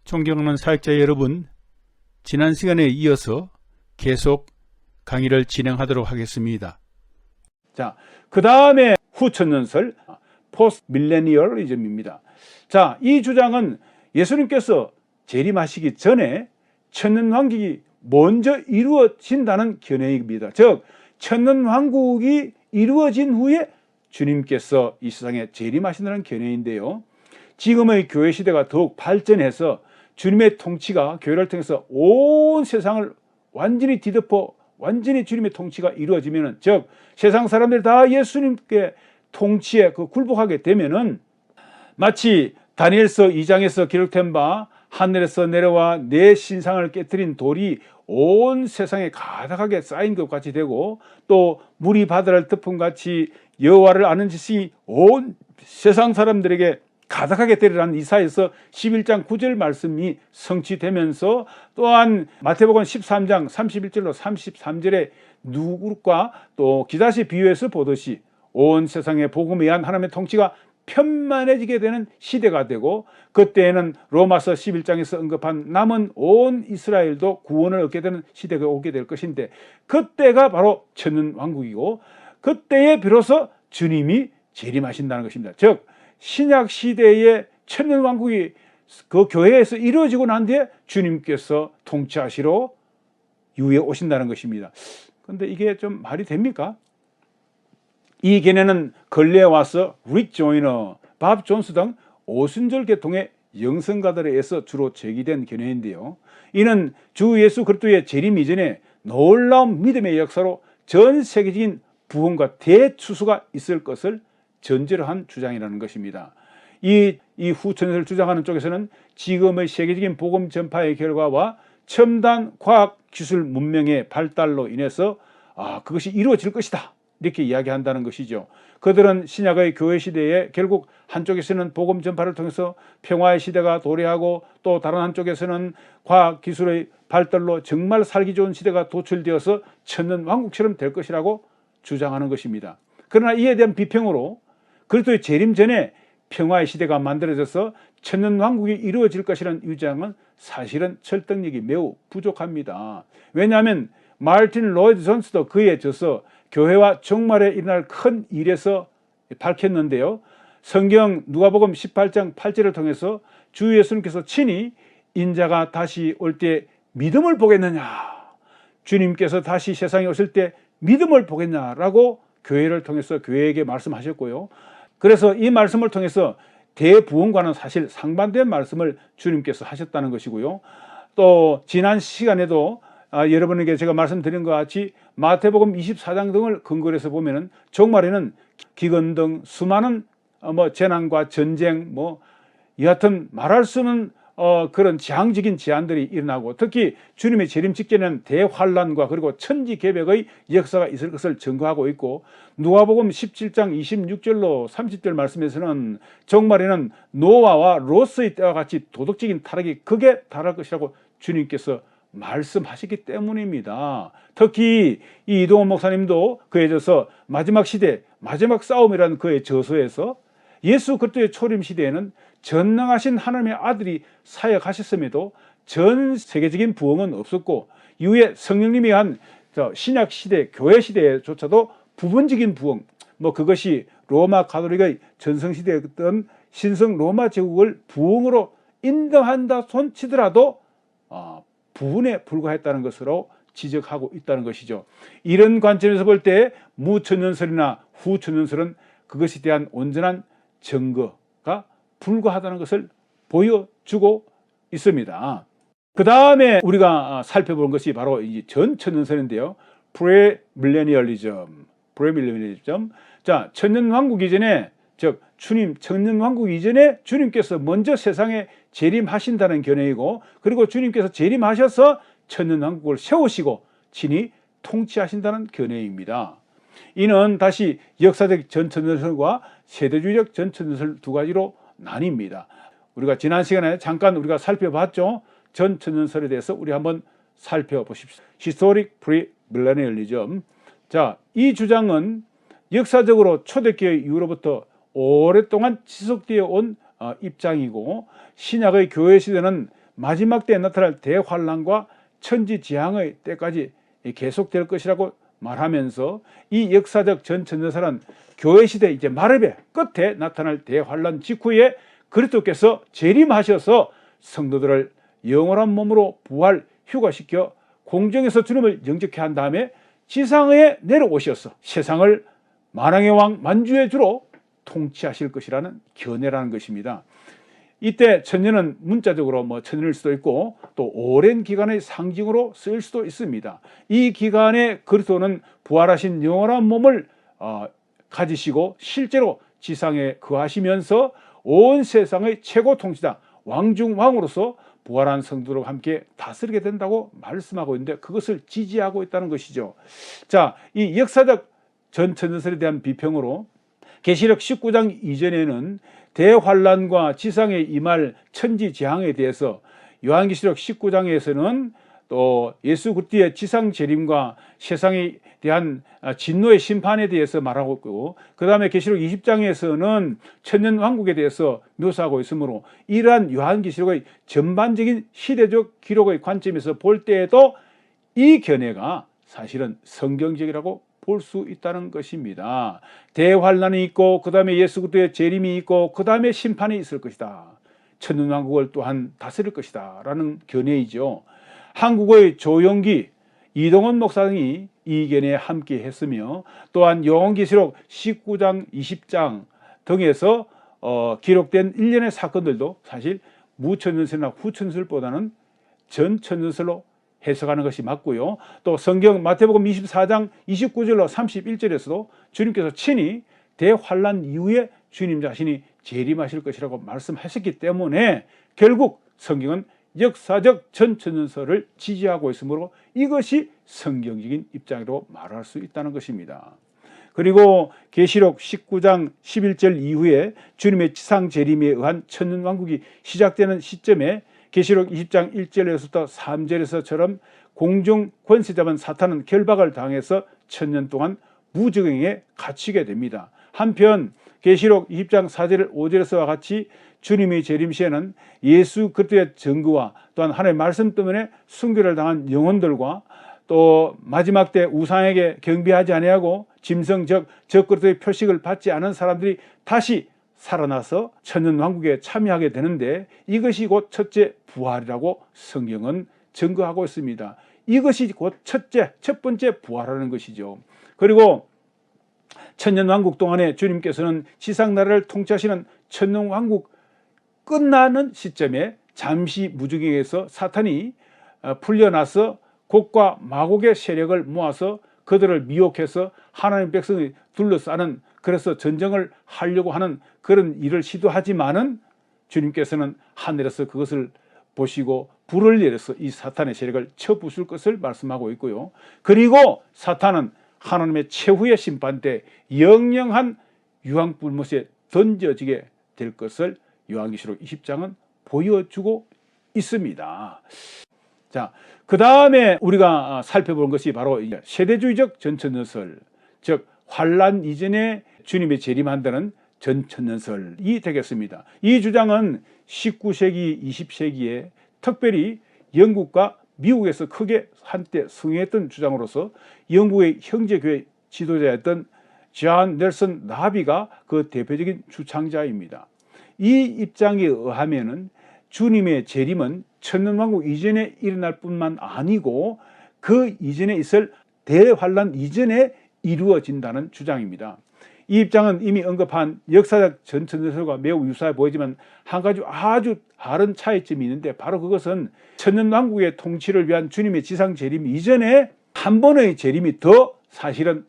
존경하는 사역자 여러분, 지난 시간에 이어서 계속 강의를 진행하도록 하겠습니다. 자, 그 다음에 후천년설, 포스트 밀레니얼리즘입니다. 자, 이 주장은 예수님께서 재림하시기 전에 천년왕국이 먼저 이루어진다는 견해입니다. 즉, 천년왕국이 이루어진 후에 주님께서 이 세상에 재림하신다는 견해인데요. 지금의 교회 시대가 더욱 발전해서 주님의 통치가 교회를 통해서 온 세상을 완전히 뒤덮어 완전히 주님의 통치가 이루어지면은, 즉 세상 사람들이 다 예수님께 통치에 굴복하게 되면은 마치 다니엘서 2장에서 기록된 바 하늘에서 내려와 내 신상을 깨뜨린 돌이 온 세상에 가득하게 쌓인 것 같이 되고, 또 물이 바다를 덮은 같이 여호와를 아는 지식이 온 세상 사람들에게 가득하게 되리라는 이사야서 11장 9절 말씀이 성취되면서, 또한 마태복음 13장 31절로 33절에 누룩과 또 기다시 비유해서 보듯이 온 세상의 복음에 의한 하나님의 통치가 편만해지게 되는 시대가 되고, 그때에는 로마서 11장에서 언급한 남은 온 이스라엘도 구원을 얻게 되는 시대가 오게 될 것인데, 그때가 바로 천년왕국이고 그때에 비로소 주님이 재림하신다는 것입니다. 즉 신약 시대의 천년왕국이 그 교회에서 이루어지고 난 뒤에 주님께서 통치하시러 이후에 오신다는 것입니다. 그런데 이게 좀 말이 됩니까? 이 견해는 근래에 와서 릭 조이너, 밥 존스 등 오순절 계통의 영성가들에 의해서 주로 제기된 견해인데요. 이는 주 예수 그리스도의 재림 이전에 놀라운 믿음의 역사로 전 세계적인 부흥과 대추수가 있을 것을 전제로 한 주장이라는 것입니다. 이 후천년을 주장하는 쪽에서는 지금의 세계적인 복음 전파의 결과와 첨단 과학 기술 문명의 발달로 인해서 그것이 이루어질 것이다, 이렇게 이야기한다는 것이죠. 그들은 신약의 교회 시대에 결국 한쪽에서는 복음 전파를 통해서 평화의 시대가 도래하고, 또 다른 한쪽에서는 과학 기술의 발달로 정말 살기 좋은 시대가 도출되어서 천년왕국처럼 될 것이라고 주장하는 것입니다. 그러나 이에 대한 비평으로 그리스도의 재림 전에 평화의 시대가 만들어져서 천년왕국이 이루어질 것이라는 주장은 사실은 설득력이 매우 부족합니다. 왜냐하면 마르틴 로이드 존스도 그에 져서 교회와 종말에 일어날 큰 일에서 밝혔는데요. 성경 누가복음 18장 8절을 통해서 주 예수님께서 친히 인자가 다시 올 때 믿음을 보겠느냐, 주님께서 다시 세상에 오실 때 믿음을 보겠냐라고 교회를 통해서 교회에게 말씀하셨고요. 그래서 이 말씀을 통해서 대부흥과는 사실 상반된 말씀을 주님께서 하셨다는 것이고요. 또 지난 시간에도 여러분에게 제가 말씀드린 것 같이 마태복음 24장 등을 근거로 해서 보면은 종말에는 기근 등 수많은 재난과 전쟁, 여하튼 말할 수 없는 그런 재앙적인 제안들이 일어나고, 특히 주님의 재림 직전에는 대환란과 그리고 천지개벽의 역사가 있을 것을 증거하고 있고, 누가복음 17장 26절로 30절 말씀에서는 종말에는 노아와 롯의 때와 같이 도덕적인 타락이 극에 달할 것이라고 주님께서 말씀하시기 때문입니다. 특히 이 이동원 목사님도 그에 져서 마지막 시대, 마지막 싸움이라는 그의 저서에서 예수 그리스도의 초림 시대에는 전능하신 하나님의 아들이 사역하셨음에도 전 세계적인 부흥은 없었고, 이후에 성령님이 한 신약 시대, 교회 시대조차도 부분적인 부흥, 그것이 로마 가톨릭의 전성 시대였던 신성 로마 제국을 부흥으로 인정한다 손치더라도 부분에 불과했다는 것으로 지적하고 있다는 것이죠. 이런 관점에서 볼 때 무천년설이나 후천년설은 그것에 대한 온전한 증거가 불과하다는 것을 보여주고 있습니다. 그 다음에 우리가 살펴본 것이 바로 이 전천년설인데요. 프레밀레니얼리즘. 자, 천년왕국 이전에, 즉 천년왕국 이전에 주님께서 먼저 세상에 재림하신다는 견해이고, 그리고 주님께서 재림하셔서 천년왕국을 세우시고 친히 통치하신다는 견해입니다. 이는 다시 역사적 전천년설과 세대주의적 전천년설 두 가지로 나뉩니다. 우리가 지난 시간에 잠깐 우리가 살펴봤죠. 전천년설에 대해서 우리 한번 살펴보십시오. Historic Premillennialism. 자, 이 주장은 역사적으로 초대교회 이후로부터 오랫동안 지속되어 온 입장이고, 신약의 교회 시대는 마지막 때에 나타날 대환란과 천지지향의 때까지 계속될 것이라고 말하면서 이 역사적 전천년설은 교회시대 이제 말업의 끝에 나타날 대환란 직후에 그리스도께서 재림하셔서 성도들을 영원한 몸으로 부활 휴가시켜 공중에서 주님을 영접케 한 다음에 지상에 내려오셔서 세상을 만왕의 왕 만주의 주로 통치하실 것이라는 견해라는 것입니다. 이때 천년은 문자적으로 천년일 수도 있고 또 오랜 기간의 상징으로 쓰일 수도 있습니다. 이 기간에 그리스도는 부활하신 영원한 몸을 가지시고 실제로 지상에 거하시면서 온 세상의 최고 통치자 왕중왕으로서 부활한 성도들과 함께 다스리게 된다고 말씀하고 있는데 그것을 지지하고 있다는 것이죠. 자, 이 역사적 전천년설에 대한 비평으로 계시록 19장 이전에는 대환란과 지상에 임할 천지재앙에 대해서 요한계시록 19장에서는 또 예수 그리스도의 지상 재림과 세상에 대한 진노의 심판에 대해서 말하고 있고, 그 다음에 계시록 20장에서는 천년왕국에 대해서 묘사하고 있으므로 이러한 요한계시록의 전반적인 시대적 기록의 관점에서 볼 때에도 이 견해가 사실은 성경적이라고 볼 수 있다는 것입니다. 대환란이 있고 그 다음에 예수 그리스도의 재림이 있고 그 다음에 심판이 있을 것이다. 천년왕국을 또한 다스릴 것이다 라는 견해이죠. 한국의 조용기, 이동원 목사 등이 이 견해에 함께 했으며 또한 요한계시록 19장, 20장 등에서 기록된 일련의 사건들도 사실 무천년설이나 후천년설보다는 전천년설로 해석하는 것이 맞고요. 또 성경 마태복음 24장 29절로 31절에서도 주님께서 친히 대환란 이후에 주님 자신이 재림하실 것이라고 말씀하셨기 때문에 결국 성경은 역사적 전천년설을 지지하고 있으므로 이것이 성경적인 입장으로 말할 수 있다는 것입니다. 그리고 계시록 19장 11절 이후에 주님의 지상 재림에 의한 천년왕국이 시작되는 시점에 계시록 20장 1절에서부터 3절에서처럼 공중 권세 잡은 사탄은 결박을 당해서 천년 동안 무적행에 갇히게 됩니다. 한편 계시록 20장 4절 5절에서와 같이 주님의 재림 시에는 예수 그리스도의 증거와 또한 하나님의 말씀 때문에 순교를 당한 영혼들과 또 마지막 때 우상에게 경배하지 아니하고 짐승 즉 그리스도의 표식을 받지 않은 사람들이 다시 살아나서 천년왕국에 참여하게 되는데 이것이 곧 첫째 부활이라고 성경은 증거하고 있습니다. 이것이 곧 첫 번째 부활하는 것이죠. 그리고 천년왕국 동안에 주님께서는 지상나라를 통치하시는 천년왕국 끝나는 시점에 잠시 무적행에서 사탄이 풀려나서 곡과 마곡의 세력을 모아서 그들을 미혹해서 하나님 백성이 둘러싸는, 그래서 전쟁을 하려고 하는 그런 일을 시도하지만은 주님께서는 하늘에서 그것을 보시고 불을 내려서 이 사탄의 세력을 쳐부술 것을 말씀하고 있고요. 그리고 사탄은 하나님의 최후의 심판 때 영영한 유황불못에 던져지게 될 것을 요한계시록 20장은 보여주고 있습니다. 자, 그 다음에 우리가 살펴본 것이 바로 세대주의적 전천년설, 즉 환란 이전에 주님의 재림한다는 전천년설이 되겠습니다. 이 주장은 19세기, 20세기에 특별히 영국과 미국에서 크게 한때 승행했던 주장으로서 영국의 형제교회 지도자였던 존 넬슨 나비가 그 대표적인 주창자입니다. 이 입장에 의하면은 주님의 재림은 천년왕국 이전에 일어날 뿐만 아니고 그 이전에 있을 대환란 이전에 이루어진다는 주장입니다. 이 입장은 이미 언급한 역사적 전천년설과 매우 유사해 보이지만 한 가지 아주 다른 차이점이 있는데 바로 그것은 천년왕국의 통치를 위한 주님의 지상 재림 이전에 한 번의 재림이 더 사실은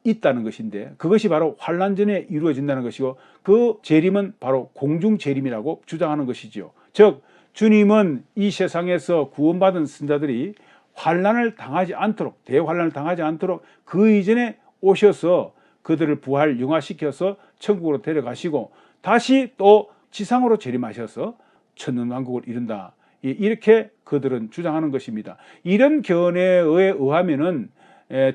있다는 것인데 그것이 바로 환란 전에 이루어진다는 것이고 그 재림은 바로 공중 재림이라고 주장하는 것이죠. 즉 주님은 이 세상에서 구원받은 선자들이 환란을 당하지 않도록, 대환란을 당하지 않도록 그 이전에 오셔서 그들을 부활 융화시켜서 천국으로 데려가시고 다시 또 지상으로 재림하셔서 천년왕국을 이룬다, 이렇게 그들은 주장하는 것입니다. 이런 견해에 의하면은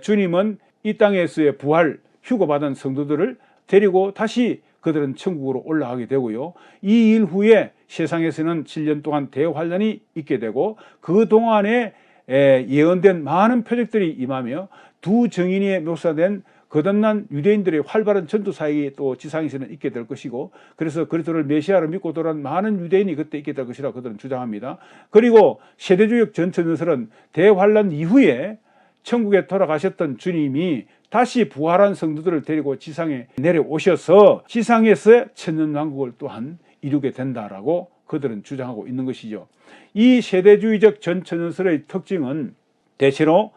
주님은 이 땅에서의 부활 휴거받은 성도들을 데리고 다시 그들은 천국으로 올라가게 되고요. 이 일 후에 세상에서는 7년 동안 대환란이 있게 되고 그 동안에 예언된 많은 표적들이 임하며 두 증인이 묘사된 거듭난 유대인들의 활발한 전도 사역이 또 지상에서는 있게 될 것이고, 그래서 그리스도를 메시아로 믿고 돌아온 많은 유대인이 그때 있게 될 것이라고 그들은 주장합니다. 그리고 세대주의적 전천연설은 대환란 이후에 천국에 돌아가셨던 주님이 다시 부활한 성도들을 데리고 지상에 내려오셔서 지상에서 천년왕국을 또한 이루게 된다라고 그들은 주장하고 있는 것이죠. 이 세대주의적 전천연설의 특징은 대체로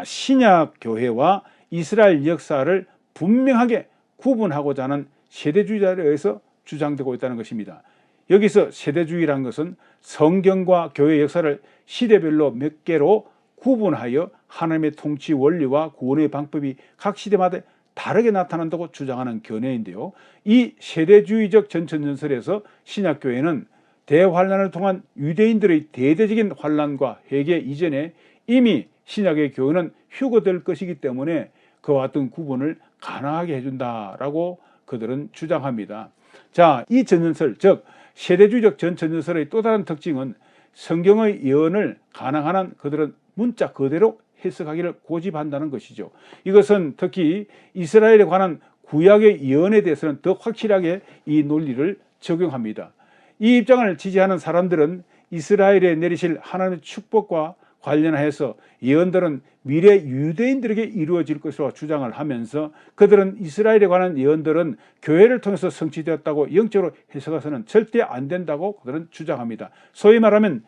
신약 교회와 이스라엘 역사를 분명하게 구분하고자 하는 세대주의자에 의해서 주장되고 있다는 것입니다. 여기서 세대주의라는 것은 성경과 교회 역사를 시대별로 몇 개로 구분하여 하나님의 통치 원리와 구원의 방법이 각 시대마다 다르게 나타난다고 주장하는 견해인데요. 이 세대주의적 전천연설에서 신약교회는 대환란을 통한 유대인들의 대대적인 환란과 회개 이전에 이미 신약의 교회는 휴거될 것이기 때문에 그와 같은 구분을 가능하게 해준다라고 그들은 주장합니다. 자, 이 전천연설, 즉 세대주의적 전천연설의 또 다른 특징은 성경의 예언을 가능한 한 그들은 문자 그대로 해석하기를 고집한다는 것이죠. 이것은 특히 이스라엘에 관한 구약의 예언에 대해서는 더 확실하게 이 논리를 적용합니다. 이 입장을 지지하는 사람들은 이스라엘에 내리실 하나님의 축복과 관련해서 예언들은 미래 유대인들에게 이루어질 것으로 주장을 하면서 그들은 이스라엘에 관한 예언들은 교회를 통해서 성취되었다고 영적으로 해석해서는 절대 안 된다고 그들은 주장합니다. 소위 말하면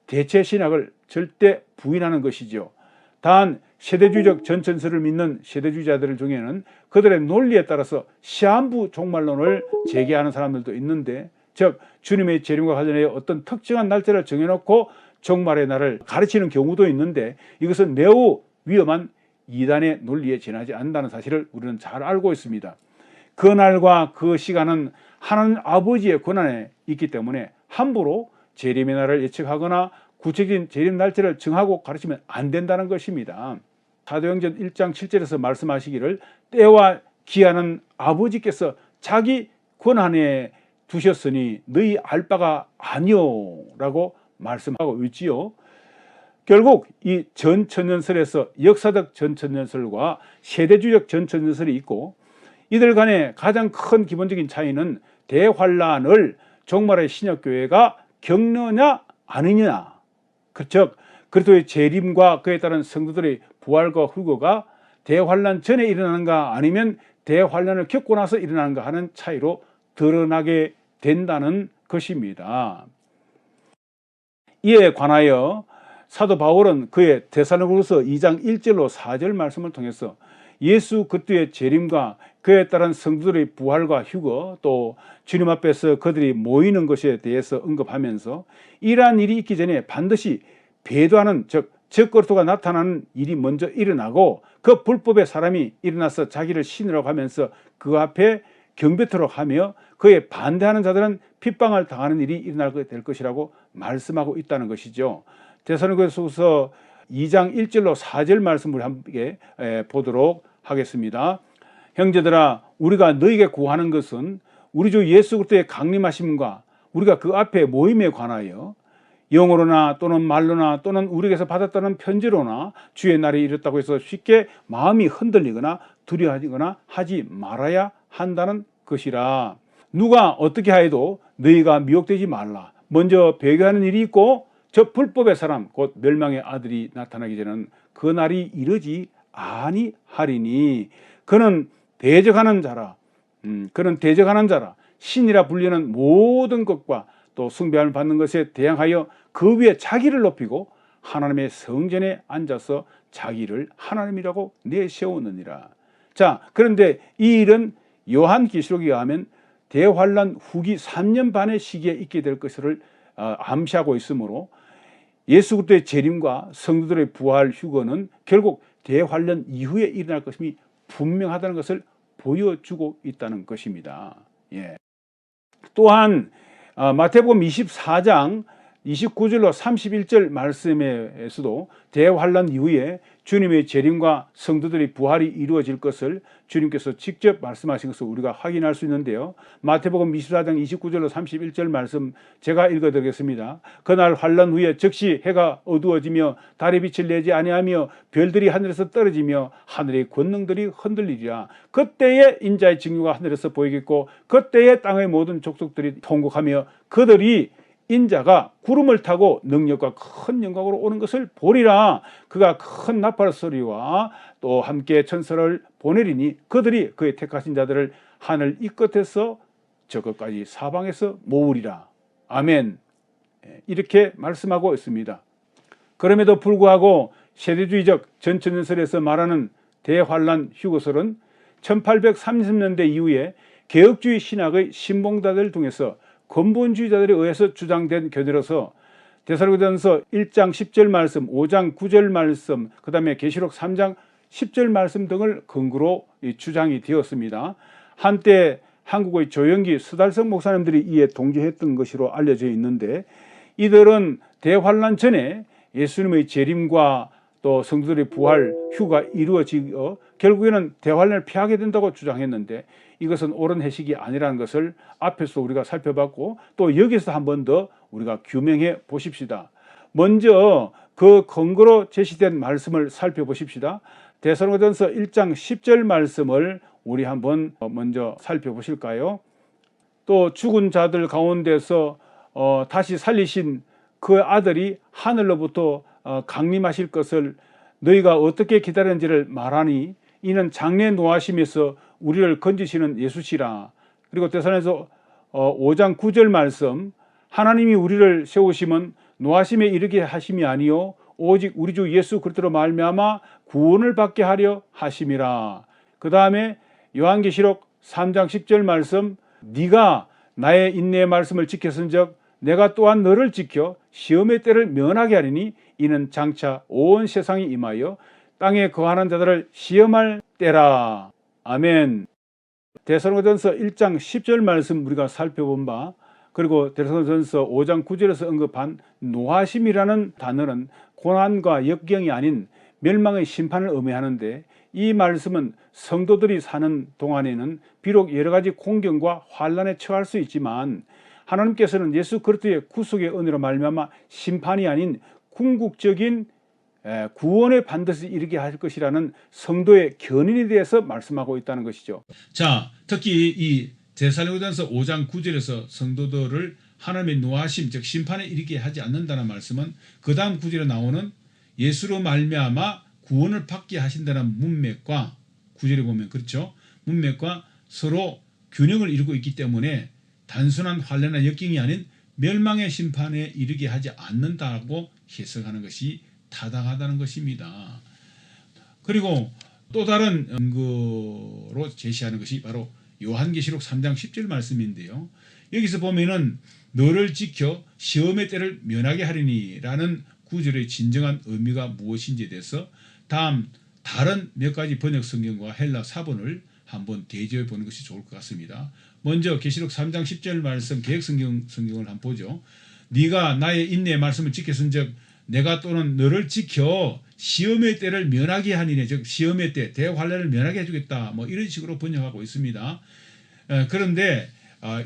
대체 신학을 절대 부인하는 것이죠. 단 세대주의적 전천설을 믿는 세대주의자들 중에는 그들의 논리에 따라서 시한부 종말론을 제기하는 사람들도 있는데, 즉 주님의 재림과 관련하여 어떤 특정한 날짜를 정해놓고 종말의 날을 가르치는 경우도 있는데, 이것은 매우 위험한 이단의 논리에 지나지 않는다는 사실을 우리는 잘 알고 있습니다. 그 날과 그 시간은 하나님 아버지의 권한에 있기 때문에 함부로 재림의 날을 예측하거나 구체적인 재림 날짜를 정하고 가르치면 안 된다는 것입니다. 사도행전 1장 7절에서 말씀하시기를 때와 기한은 아버지께서 자기 권한에 두셨으니 너희 알 바가 아니오 라고 말씀하고 있지요. 결국 이 전천연설에서 역사적 전천연설과 세대주의적 전천연설이 있고, 이들 간의 가장 큰 기본적인 차이는 대환란을 종말의 신약교회가 겪느냐 아니냐, 즉 그리스도의 재림과 그에 따른 성도들의 부활과 휴거가 대환란 전에 일어나는가 아니면 대환란을 겪고 나서 일어나는가 하는 차이로 드러나게 된다는 것입니다. 이에 관하여 사도 바울은 그의 데살로니가서 2장 1절로 4절 말씀을 통해서 예수 그리스도의 재림과 그에 따른 성도들의 부활과 휴거, 또 주님 앞에서 그들이 모이는 것에 대해서 언급하면서 이러한 일이 있기 전에 반드시 배도하는, 즉 적그리스도가 나타나는 일이 먼저 일어나고 그 불법의 사람이 일어나서 자기를 신이라고 하면서 그 앞에 경배토록 하며 그에 반대하는 자들은 핍박을 당하는 일이 일어나게 될 것이라고 말씀하고 있다는 것이죠. 데살로니가서 2장 1절로 4절 말씀을 함께 보도록 하겠습니다. 형제들아, 우리가 너희에게 구하는 것은 우리 주 예수 그리스도의 강림하심과 우리가 그 앞에 모임에 관하여 영어로나 또는 말로나 또는 우리에게서 받았다는 편지로나 주의 날이 이렇다고 해서 쉽게 마음이 흔들리거나 두려워하거나 하지 말아야 한다는 것이라. 누가 어떻게 하여도 너희가 미혹되지 말라. 먼저 배교하는 일이 있고 저 불법의 사람 곧 멸망의 아들이 나타나기 전에는 그 날이 이르지 아니하리니 그는 대적하는 자라. 신이라 불리는 모든 것과 또 숭배함을 받는 것에 대항하여 그 위에 자기를 높이고 하나님의 성전에 앉아서 자기를 하나님이라고 내세우느니라. 자, 그런데 이 일은 요한계시록에 의하면 대환란 후기 3년 반의 시기에 있게 될 것을 암시하고 있으므로 예수 그리스도의 재림과 성도들의 부활 휴거는 결국 대환란 이후에 일어날 것임이 분명하다는 것을 보여주고 있다는 것입니다. 예. 또한 마태복음 24장 29절로 31절 말씀에서도 대환란 이후에 주님의 재림과 성도들의 부활이 이루어질 것을 주님께서 직접 말씀하신 것을 우리가 확인할 수 있는데요. 마태복음 24장 29절로 31절 말씀 제가 읽어드리겠습니다. 그날 환란 후에 즉시 해가 어두워지며 달이 빛을 내지 아니하며 별들이 하늘에서 떨어지며 하늘의 권능들이 흔들리리라. 그때에 인자의 증거가 하늘에서 보이겠고 그때에 땅의 모든 족속들이 통곡하며 그들이 인자가 구름을 타고 능력과 큰 영광으로 오는 것을 보리라. 그가 큰 나팔 소리와 또 함께 천사를 보내리니 그들이 그의 택하신 자들을 하늘 이 끝에서 저 끝까지 사방에서 모으리라. 아멘. 이렇게 말씀하고 있습니다. 그럼에도 불구하고 세대주의적 전천연설에서 말하는 대환란 휴거설은 1830년대 이후에 개혁주의 신학의 신봉자들 중에서 근본주의자들에 의해서 주장된 견해로서 데살로니가전서 1장 10절 말씀, 5장 9절 말씀, 그 다음에 계시록 3장 10절 말씀 등을 근거로 주장이 되었습니다. 한때 한국의 조영기, 수달성 목사님들이 이에 동조했던 것으로 알려져 있는데 이들은 대환란 전에 예수님의 재림과 또 성도들의 부활, 휴가 이루어지고 결국에는 대환란을 피하게 된다고 주장했는데 이것은 옳은 해석이 아니라는 것을 앞에서 우리가 살펴봤고 또 여기서 한 번 더 우리가 규명해 보십시다. 먼저 그 근거로 제시된 말씀을 살펴보십시다. 데살로니가전서 1장 10절 말씀을 우리 한번 먼저 살펴보실까요? 또 죽은 자들 가운데서 다시 살리신 그 아들이 하늘로부터 강림하실 것을 너희가 어떻게 기다렸는지를 말하니 이는 장래 노하심에서 우리를 건지시는 예수시라. 그리고 데살로니가서 5장 9절 말씀 하나님이 우리를 세우심은 노하심에 이르게 하심이 아니요 오직 우리 주 예수 그리스도로 말미암아 구원을 받게 하려 하심이라. 그 다음에 요한계시록 3장 10절 말씀 네가 나의 인내의 말씀을 지켰은즉 내가 또한 너를 지켜 시험의 때를 면하게 하리니 이는 장차 온 세상이 임하여 땅에 거하는 자들을 시험할 때라. 아멘. 데살로니가전서 1장 10절 말씀 우리가 살펴본 바 그리고 데살로니가전서 5장 9절에서 언급한 노하심이라는 단어는 고난과 역경이 아닌 멸망의 심판을 의미하는데 이 말씀은 성도들이 사는 동안에는 비록 여러 가지 공경과 환난에 처할 수 있지만 하나님께서는 예수 그리스도의 구속의 은혜로 말미암아 심판이 아닌 궁극적인 구원에 반드시 이르게 할 것이라는 성도의 견인에 대해서 말씀하고 있다는 것이죠. 자, 특히 이 데살로니가전서 5장 9절에서 성도들을 하나님의 노하심 즉 심판에 이르게 하지 않는다는 말씀은 그 다음 구절에 나오는 예수로 말미암아 구원을 받게 하신다는 문맥과 구절에 보면 그렇죠. 문맥과 서로 균형을 이루고 있기 때문에 단순한 환난이나 역경이 아닌 멸망의 심판에 이르게 하지 않는다고 해석하는 것이 타당하다는 것입니다. 그리고 또 다른 근거로 제시하는 것이 바로 요한계시록 3장 10절 말씀인데요. 여기서 보면은 너를 지켜 시험의 때를 면하게 하리니 라는 구절의 진정한 의미가 무엇인지에 대해서 다른 몇 가지 번역 성경과 헬라 사본을 한번 대조해 보는 것이 좋을 것 같습니다. 먼저 계시록 3장 10절 말씀 개역성경을 한번 보죠. 네가 나의 인내의 말씀을 지켰은즉 내가 또는 너를 지켜 시험의 때를 면하게 하니니 즉 시험의 때 대환란을 면하게 해주겠다 뭐 이런 식으로 번역하고 있습니다. 그런데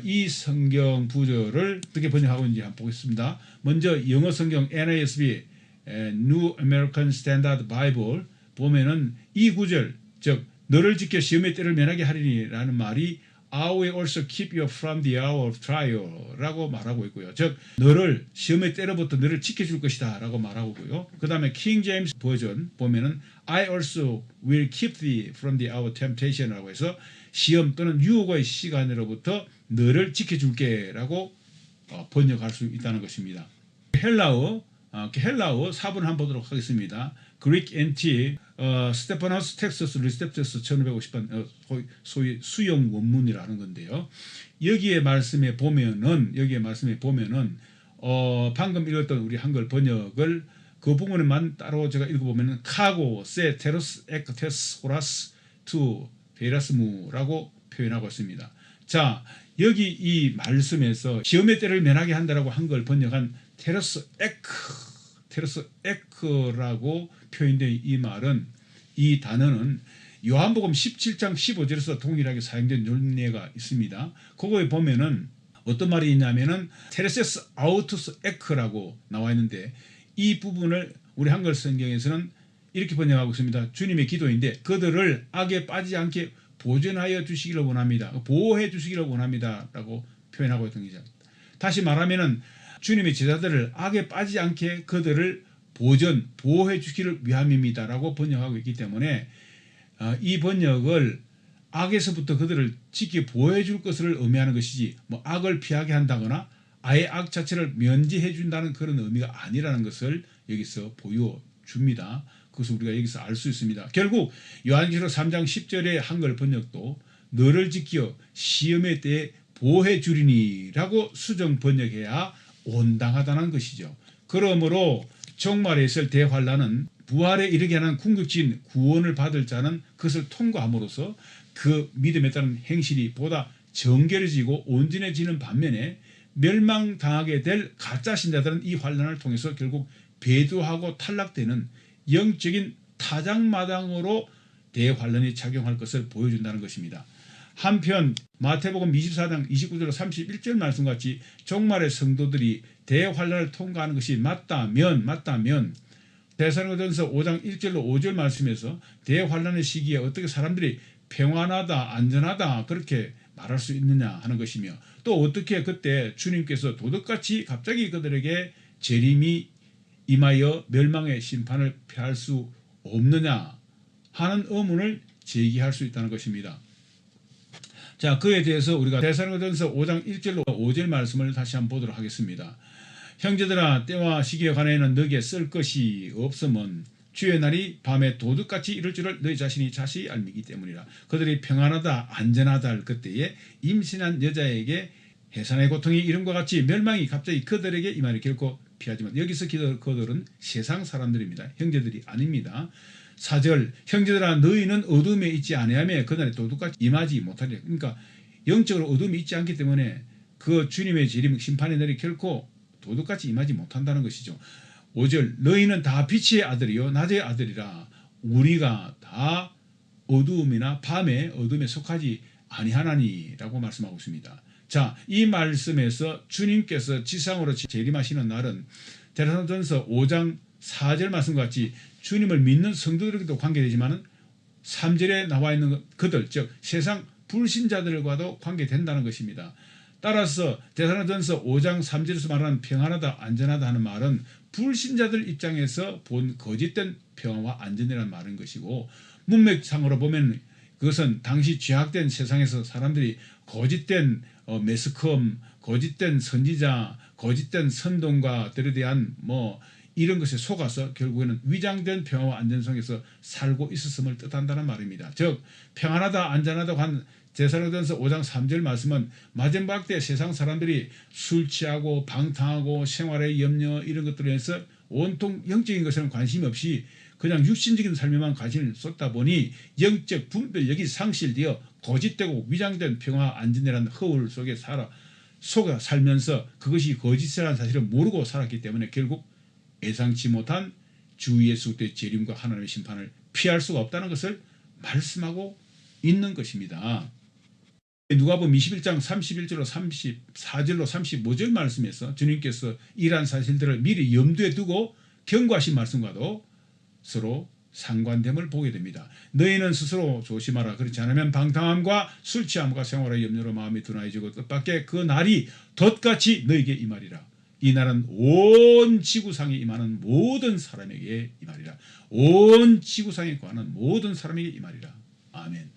이 성경 구절을 어떻게 번역하고 있는지 한번 보겠습니다. 먼저 영어 성경 NASB New American Standard Bible 보면은 이 구절 즉 너를 지켜 시험의 때를 면하게 하리니라는 말이 I will also keep you from the hour of trial 라고 말하고 있고요. 즉 너를 시험의 때로부터 너를 지켜줄 것이다 라고 말하고 있고요. 그 다음에 King James 버전 보면은 I also will keep thee from the hour of temptation 라고 해서 시험 또는 유혹의 시간으로부터 너를 지켜줄게 라고 번역할 수 있다는 것입니다. 헬라어 사본 한번 보도록 하겠습니다. Greek NT 스테파노스 텍사스 리셉테스 1550번 소위 수용 원문이라는 건데요. 여기에 말씀에 보면은 방금 읽었던 우리 한글 번역을 그 부분에만 따로 제가 읽어보면은 카고 세 테로스 에크테스 호라스 투 베라스무라고 표현하고 있습니다. 자, 여기 이 말씀에서 시험의 때를 면하게 한다라고 한글 번역한 테러스 에크라고 표현된 이 말은, 이 단어는 요한복음 17장 15절에서 동일하게 사용된 논리가 있습니다. 그거에 보면은 어떤 말이 있냐면은 테레세스 아우투스 에크라고 나와 있는데, 이 부분을 우리 한글 성경에서는 이렇게 번역하고 있습니다. 주님의 기도인데, 그들을 악에 빠지지 않게 보존하여 주시기를 원합니다. 보호해 주시기를 원합니다. 라고 표현하고 있던 거죠. 다시 말하면은 주님의 제자들을 악에 빠지지 않게 그들을 보호해 주기를 위함입니다. 라고 번역하고 있기 때문에 이 번역을 악에서부터 그들을 지켜 보호해 줄 것을 의미하는 것이지, 뭐 악을 피하게 한다거나 아예 악 자체를 면제해 준다는 그런 의미가 아니라는 것을 여기서 보여줍니다. 그것을 우리가 여기서 알 수 있습니다. 결국 요한계시록 3장 10절의 한글 번역도 너를 지켜 시험의 때에 보호해 주리니 라고 수정 번역해야 온당하다는 것이죠. 그러므로 종말에 있을 대환란은 부활에 이르게 하는 궁극적인 구원을 받을 자는 그것을 통과함으로써 그 믿음에 따른 행실이 보다 정결해지고 온전해지는 반면에 멸망당하게 될 가짜 신자들은 이 환란을 통해서 결국 배도하고 탈락되는 영적인 타작마당으로 대환란이 작용할 것을 보여준다는 것입니다. 한편 마태복음 24장 29절 31절 말씀같이 종말의 성도들이 대환란을 통과하는 것이 맞다면 데살로니가전서 5장 1절로 5절 말씀에서 대환란의 시기에 어떻게 사람들이 평안하다, 안전하다 그렇게 말할 수 있느냐 하는 것이며, 또 어떻게 그때 주님께서 도둑같이 갑자기 그들에게 재림이 임하여 멸망의 심판을 피할 수 없느냐 하는 의문을 제기할 수 있다는 것입니다. 자, 그에 대해서 우리가 데살로니가전서 5장 1절로 5절 말씀을 다시 한번 보도록 하겠습니다. 형제들아, 때와 시기에 관하여는 너희에게 쓸 것이 없음은 주의 날이 밤에 도둑같이 이를 줄을 너희 자신이 자세히 알미기 때문이라. 그들이 평안하다 안전하다 할 그때에 임신한 여자에게 해산의 고통이 이름과 같이 멸망이 갑자기 그들에게 임하리 결코 피하지만. 여기서 그들은 세상 사람들입니다. 형제들이 아닙니다. 4절 형제들아, 너희는 어둠에 있지 아니하며 그날에 도둑같이 임하지 못하리라. 그러니까 영적으로 어둠이 있지 않기 때문에 그 주님의 재림 심판의 날이 결코 도둑같이 임하지 못한다는 것이죠. 5절 너희는 다 빛의 아들이요 낮의 아들이라. 우리가 다 어두움이나 밤의 어둠에 속하지 아니하나니라고 말씀하고 있습니다. 자, 이 말씀에서 주님께서 지상으로 재림하시는 날은 데살로니가전서 5장 4절 말씀과 같이 주님을 믿는 성도들에게도 관계되지만 3절에 나와 있는 그들, 즉 세상 불신자들과도 관계된다는 것입니다. 따라서 데살로니가전서 5장 3절에서 말하는 평안하다 안전하다 하는 말은 불신자들 입장에서 본 거짓된 평화와 안전이라는 말인 것이고, 문맥상으로 보면 그것은 당시 죄악된 세상에서 사람들이 거짓된 매스컴, 거짓된 선지자, 거짓된 선동가들에 대한 이런 것에 속아서 결국에는 위장된 평화와 안전 속에서 살고 있었음을 뜻한다는 말입니다. 즉 평안하다 안전하다고 한 데살로니가전서 5장 3절 말씀은 마지막 때 세상 사람들이 술 취하고 방탕하고 생활의 염려 이런 것들에 대해서 온통 영적인 것에는 관심이 없이 그냥 육신적인 삶에만 관심을 쏟다 보니 영적 분별력이 상실되어 거짓되고 위장된 평화 안전이라는 허울 속에 속아 살면서 그것이 거짓이라는 사실을 모르고 살았기 때문에 결국 예상치 못한 주 예수 때 재림과 하나님의 심판을 피할 수가 없다는 것을 말씀하고 있는 것입니다. 누가복음 21장 31절로 34절로 35절 말씀에서 주님께서 이러한 사실들을 미리 염두에 두고 경고하신 말씀과도 서로 상관됨을 보게 됩니다. 너희는 스스로 조심하라. 그렇지 않으면 방탕함과 술 취함과 생활의 염려로 마음이 둔하여지고 뜻밖의 그 날이 덫같이 너희에게 임하리라. 이 날은 온 지구상에 임하는 모든 사람에게 임하리라. 온 지구상에 관한 모든 사람에게 임하리라. 아멘.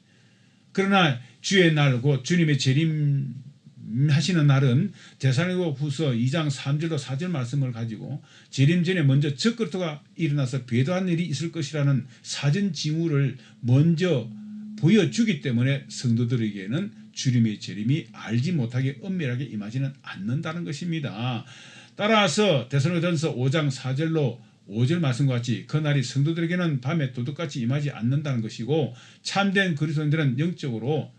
그러나 주의 날 곧 주님의 재림하시는 날은 데살로니가후서 2장 3절로 4절 말씀을 가지고 재림 전에 먼저 적그리스도가 일어나서 배도한 일이 있을 것이라는 사전 징후를 먼저 보여주기 때문에 성도들에게는 주님의 재림이 알지 못하게 은밀하게 임하지는 않는다는 것입니다. 따라서 데살로니가전서 5장 4절로 5절 말씀과 같이 그날이 성도들에게는 밤에 도둑같이 임하지 않는다는 것이고, 참된 그리스도인들은 영적으로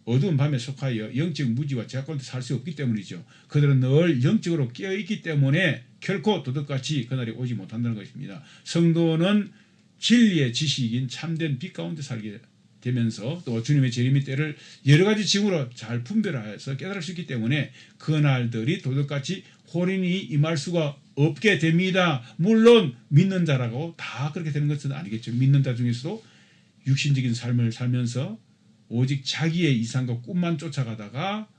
어두운 밤에 속하여 영적 무지와 죄악 가운데 살 수 없기 때문이죠. 그들은 늘 영적으로 깨어있기 때문에 결코 도둑같이 그날이 오지 못한다는 것입니다. 성도는 진리의 지식인 참된 빛 가운데 살게 되면서 또 주님의 재림의 때를 여러 가지 징후로 잘 분별하여서 깨달을 수 있기 때문에 그날들이 도둑같이 호련히 임할 수가 없게 됩니다. 물론 믿는 자라고 다 그렇게 되는 것은 아니겠죠. 믿는 자 중에서도 육신적인 삶을 살면서 오직 자기의 이상과 꿈만 쫓아가다가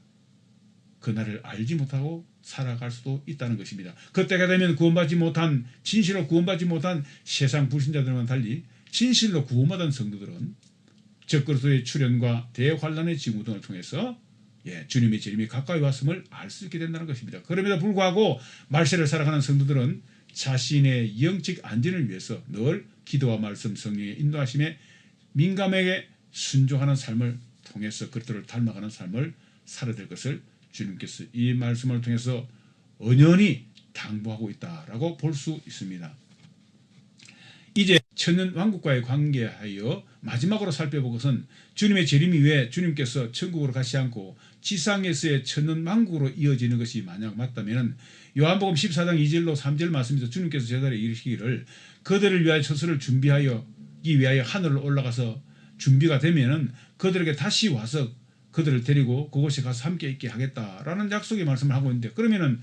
그날을 알지 못하고 살아갈 수도 있다는 것입니다. 그때가 되면 구원받지 못한 진실로 구원받지 못한 세상 불신자들과는 달리 진실로 구원받은 성도들은 적그리스도의 출현과 대환란의 징후 등을 통해서 주님의 재림이 가까이 왔음을 알 수 있게 된다는 것입니다. 그럼에도 불구하고 말세를 살아가는 성도들은 자신의 영적 안전을 위해서 늘 기도와 말씀, 성령의 인도하심에 민감하게 순종하는 삶을 통해서 그리스도를 닮아가는 삶을 살아야 될 것을 주님께서 이 말씀을 통해서 언연히 당부하고 있다라고 볼 수 있습니다. 이제 천년 왕국과의 관계하여 마지막으로 살펴볼 것은 주님의 재림 이후에 주님께서 천국으로 가시 않고 지상에서의 천년 왕국으로 이어지는 것이 만약 맞다면 요한복음 14장 2절로 3절 말씀에서 주님께서 제자들에 이르시기를 그들을 위하여 처소를 준비하기 위하여 하늘로 올라가서 준비가 되면은 그들에게 다시 와서 그들을 데리고 그곳에 가서 함께 있게 하겠다라는 약속의 말씀을 하고 있는데, 그러면은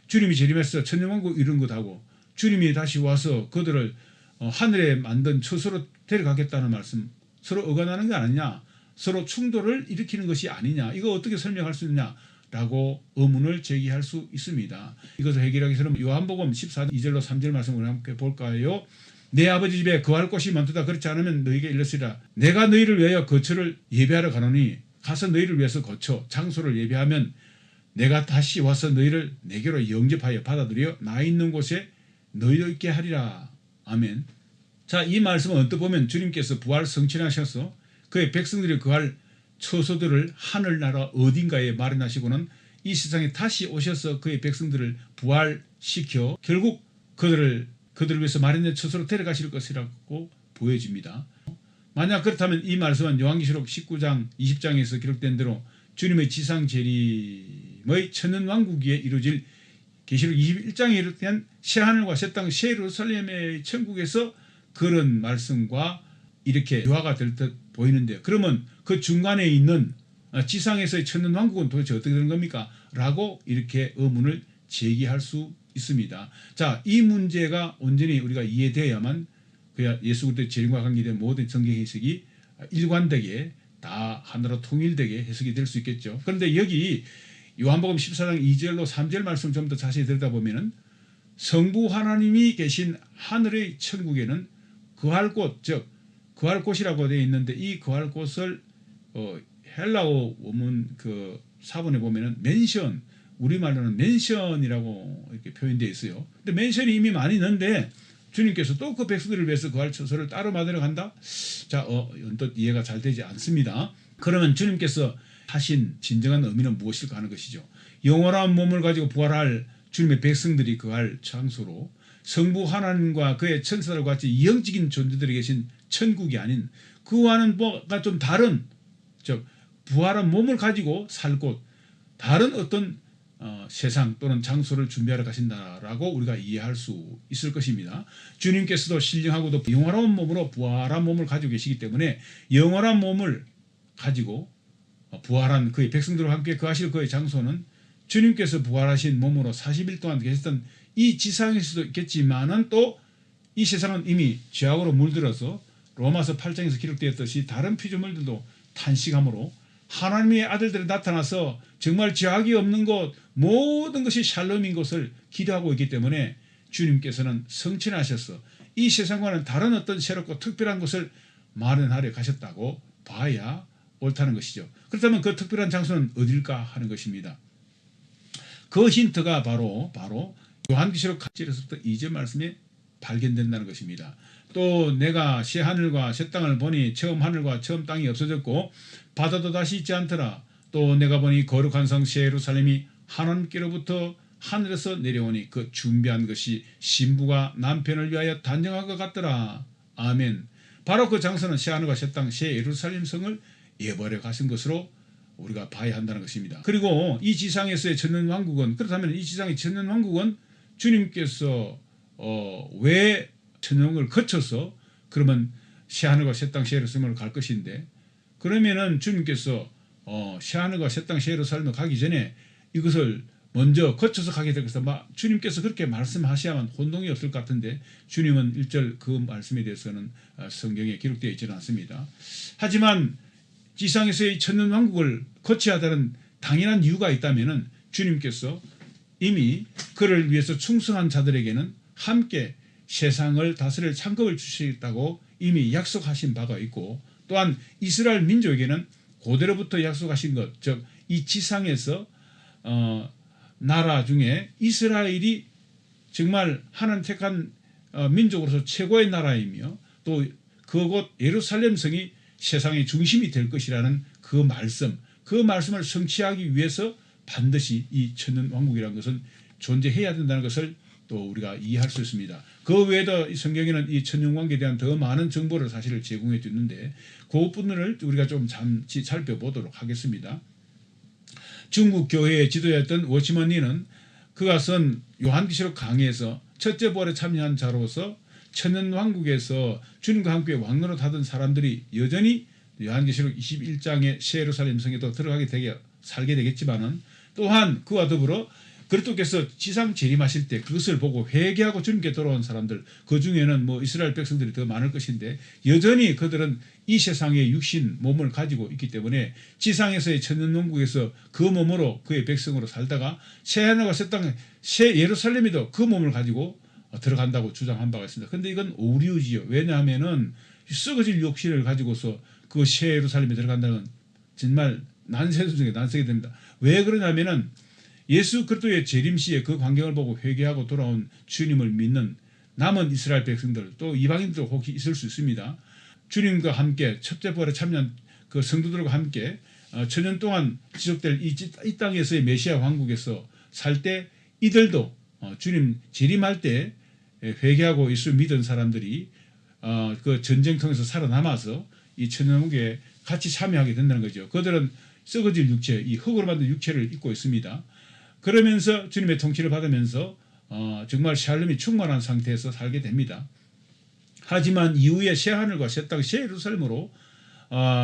주님이 재림해서 천년왕국 이룬 것하고 주님이 다시 와서 그들을 하늘에 만든 처소로 데려가겠다는 말씀 서로 어긋나는 게 아니냐, 서로 충돌을 일으키는 것이 아니냐, 이거 어떻게 설명할 수 있느냐라고 의문을 제기할 수 있습니다. 이것을 해결하기 위해서는 요한복음 14장 2절로 3절 말씀을 함께 볼까요? 내 아버지 집에 거할 곳이 많도다. 그렇지 않으면 너희에게 일렀으리라. 내가 너희를 위하여 거처를 예비하러 가노니 가서 너희를 위해서 거처 장소를 예비하면 내가 다시 와서 너희를 내게로 영접하여 받아들여 나 있는 곳에 너희도 있게 하리라. 아멘. 자, 이 말씀은 언뜻 보면 주님께서 부활 성취하셔서 그의 백성들이 거할 처소들을 하늘나라 어딘가에 마련하시고는 이 세상에 다시 오셔서 그의 백성들을 부활시켜 결국 그들을 위해서 마련된 처소로 데려가실 것이라고 보여집니다. 만약 그렇다면 이 말씀은 요한계시록 19장 20장에서 기록된 대로 주님의 지상 재림의 천년왕국에 이루어질 계시록 21장에 이르된 새하늘과 새 땅 새 예루살렘의 천국에서 그런 말씀과 이렇게 유화가 될 듯 보이는데, 그러면 그 중간에 있는 지상에서의 천년왕국은 도대체 어떻게 되는 겁니까? 라고 이렇게 의문을 제기할 수 있습니다. 자, 이 문제가 온전히 우리가 이해되어야만 그야 예수 그리스도의 재림과 관계된 모든 성경 해석이 일관되게 다 하나로 통일되게 해석이 될 수 있겠죠. 그런데 여기 요한복음 14장 2절로 3절 말씀을 좀 더 자세히 들여다보면은 성부 하나님이 계신 하늘의 천국에는 거할 곳, 즉 거할 곳이라고 되어 있는데, 이 거할 곳을 헬라어 원문 그 사본에 보면은 맨션, 우리말로는 맨션이라고 이렇게 표현되어 있어요. 근데 맨션이 이미 많이 있는데 주님께서 또 그 백성들을 위해서 거할 처소를 따로 만들어 간다? 자, 언뜻 이해가 잘 되지 않습니다. 그러면 주님께서 하신 진정한 의미는 무엇일까 하는 것이죠. 영원한 몸을 가지고 부활할 주님의 백성들이 거할 장소로 성부 하나님과 그의 천사들과 같이 영적인 존재들이 계신 천국이 아닌 그와는 뭐가 좀 다른, 즉 부활한 몸을 가지고 살 곳, 다른 어떤 세상 또는 장소를 준비하러 가신다라고 우리가 이해할 수 있을 것입니다. 주님께서도 신령하고도 영원한 몸으로 부활한 몸을 가지고 계시기 때문에 영원한 몸을 가지고 부활한 그의 백성들과 함께 거하실 그의 장소는 주님께서 부활하신 몸으로 40일 동안 계셨던 이 지상에서도 있겠지만은 또 이 세상은 이미 죄악으로 물들어서 로마서 8장에서 기록되었듯이 다른 피조물들도 탄식함으로 하나님의 아들들이 나타나서 정말 죄악이 없는 곳, 모든 것이 샬롬인 것을 기도하고 있기 때문에 주님께서는 성취하셔서 이 세상과는 다른 어떤 새롭고 특별한 것을 마련하려 가셨다고 봐야 옳다는 것이죠. 그렇다면 그 특별한 장소는 어딜까 하는 것입니다. 그 힌트가 바로 요한계시록 1절에서부터 2절 말씀에 발견된다는 것입니다. 또 내가 새 하늘과 새 땅을 보니 처음 하늘과 처음 땅이 없어졌고 바다도 다시 있지 않더라. 또 내가 보니 거룩한 성 새 예루살렘이 하나님께로부터 하늘에서 내려오니 그 준비한 것이 신부가 남편을 위하여 단정한 것 같더라. 아멘. 바로 그 장소는 새 하늘과 새 땅 새 예루살렘 성을 예벌해 가신 것으로 우리가 봐야 한다는 것입니다. 그리고 이 지상에서의 천년왕국은, 그렇다면 이 지상의 천년왕국은 주님께서 왜 천년을 거쳐서 그러면 새하늘과 새 땅 새 예루살렘으로 갈 것인데, 그러면은 주님께서 새하늘과 새 땅 새 예루살렘으로 가기 전에 이것을 먼저 거쳐서 가게 될 것이다. 주님께서 그렇게 말씀하셔야만 혼동이 없을 것 같은데 주님은 1절 그 말씀에 대해서는 성경에 기록되어 있지는 않습니다. 하지만 지상에서의 천년왕국을 거쳐야 하는 당연한 이유가 있다면은 주님께서 이미 그를 위해서 충성한 자들에게는 함께 세상을 다스릴 창급을 주시겠다고 이미 약속하신 바가 있고, 또한 이스라엘 민족에게는 고대로부터 약속하신 것, 즉 이 지상에서 나라 중에 이스라엘이 정말 하나님 택한 민족으로서 최고의 나라이며 또 그곳 예루살렘 성이 세상의 중심이 될 것이라는 그 말씀을 성취하기 위해서 반드시 이 천년왕국이라는 것은 존재해야 된다는 것을 또 우리가 이해할 수 있습니다. 그 외에도 이 성경에는 이 천년왕국에 대한 더 많은 정보를 사실을 제공해 주는데 그 부분을 우리가 좀 잠시 살펴보도록 하겠습니다. 중국 교회의 지도자였던 워치먼리는 그가 쓴 요한계시록 강의에서 첫째 부활에 참여한 자로서 천년왕국에서 주님과 함께 왕노릇 하던 사람들이 여전히 요한계시록 21장의 새 예루살렘 성에도 들어가게 되게 살게 되겠지만은, 또한 그와 더불어 그리스도께서 지상 재림하실 때 그것을 보고 회개하고 주님께 돌아온 사람들, 그 중에는 이스라엘 백성들이 더 많을 것인데 여전히 그들은 이 세상의 육신 몸을 가지고 있기 때문에 지상에서의 천년왕국에서 그 몸으로 그의 백성으로 살다가 새하늘과 새 땅 새 예루살렘에도 그 몸을 가지고 들어간다고 주장한 바가 있습니다. 그런데 이건 오류지요. 왜냐하면은 썩어질 육신을 가지고서 그 새 예루살렘에 들어간다는 정말 난세 중에 난세게 됩니다. 왜 그러냐면은 예수 그리스도의 재림 시에 그 광경을 보고 회개하고 돌아온 주님을 믿는 남은 이스라엘 백성들, 또 이방인들도 혹시 있을 수 있습니다. 주님과 함께 첫째 부활에 참여한 그 성도들과 함께 천년 동안 지속될 이 땅에서의 메시아 왕국에서 살 때 이들도 주님 재림할 때 회개하고 예수 믿은 사람들이 그 전쟁 통해서 살아남아서 이 천년왕국에 같이 참여하게 된다는 거죠. 그들은 썩어질 육체, 이 흙으로 만든 육체를 입고 있습니다. 그러면서 주님의 통치를 받으면서 정말 샬롬이 충만한 상태에서 살게 됩니다. 하지만 이후에 새하늘과 새 땅, 새 예루살렘으로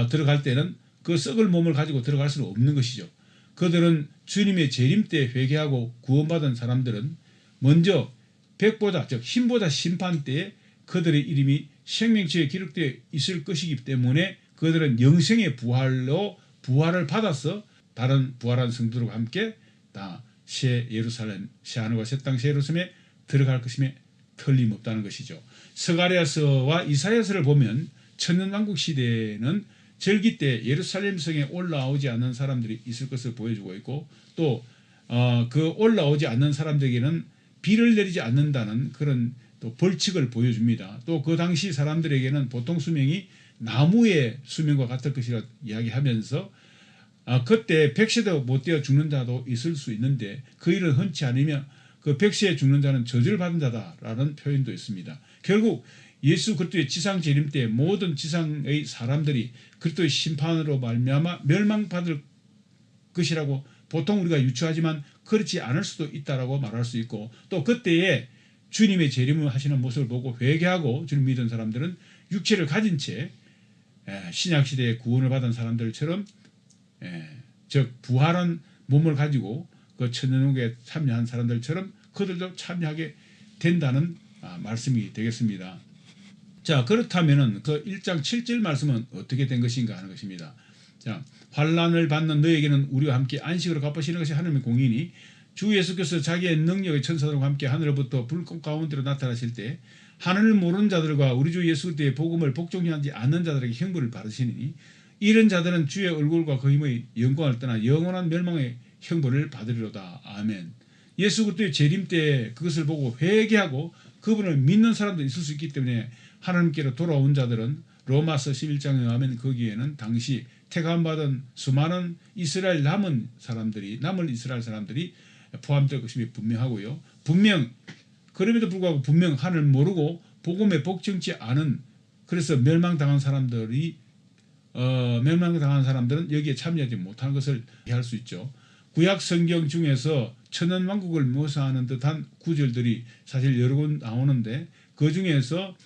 들어갈 때는 그 썩을 몸을 가지고 들어갈 수는 없는 것이죠. 그들은 주님의 재림 때 회개하고 구원받은 사람들은 먼저 백보다, 즉 흰보다 심판 때에 그들의 이름이 생명책에 기록되어 있을 것이기 때문에 그들은 영생의 부활을 받아서 다른 부활한 성도들과 함께 다 새 예루살렘, 새 하늘과 새 땅, 새 예루살렘에 들어갈 것임에 틀림없다는 것이죠. 스가랴서와 이사야서를 보면 천년왕국 시대에는 절기 때 예루살렘 성에 올라오지 않는 사람들이 있을 것을 보여주고 있고, 또 그 올라오지 않는 사람들에게는 비를 내리지 않는다는 그런 또 벌칙을 보여줍니다. 또 그 당시 사람들에게는 보통 수명이 나무의 수명과 같을 것이라 이야기하면서 그때 백세도 못 되어 죽는 자도 있을 수 있는데 그 일은 흔치 않으며 그 백세에 죽는 자는 저주를 받은 자다라는 표현도 있습니다. 결국 예수 그리스도의 지상 재림 때 모든 지상의 사람들이 그리스도의 심판으로 말미암아 멸망받을 것이라고 보통 우리가 유추하지만 그렇지 않을 수도 있다라고 말할 수 있고, 또 그때에 주님의 재림을 하시는 모습을 보고 회개하고 주님 믿은 사람들은 육체를 가진 채 신약시대에 구원을 받은 사람들처럼 즉 부활한 몸을 가지고 그 천년왕국에 참여한 사람들처럼 그들도 참여하게 된다는 말씀이 되겠습니다. 자, 그렇다면은 그 1장 7절 말씀은 어떻게 된 것인가 하는 것입니다. 자, 환난을 받는 너에게는 우리와 함께 안식으로 갚으시는 것이 하나님의 공의니 주 예수께서 자기의 능력의 천사들과 함께 하늘로부터 불꽃 가운데로 나타나실 때 하늘을 모르는 자들과 우리 주 예수 그리스도의 복음을 복종하지 않는 자들에게 형벌을 받으시니 이런 자들은 주의 얼굴과 그 힘의 영광을 떠나 영원한 멸망의 형벌을 받으리로다. 아멘. 예수 그리스도의 재림 때 그것을 보고 회개하고 그분을 믿는 사람도 있을 수 있기 때문에 하나님께로 돌아온 자들은 로마서 11장에 의하면 거기에는 당시 택함받은 수많은 이스라엘 남은 이스라엘 사람들이 포함될 것임이 분명하고요. 그럼에도 불구하고 분명 하늘 모르고 복음에 복종치 않은, 그래서 멸망당한 사람들은 여기에 참여하지 못하는 것을 이해할 수 있죠. 구약 성경 중에서 천년왕국을 묘사하는 듯한 구절들이 사실 여러 군 나오는데 그 중에서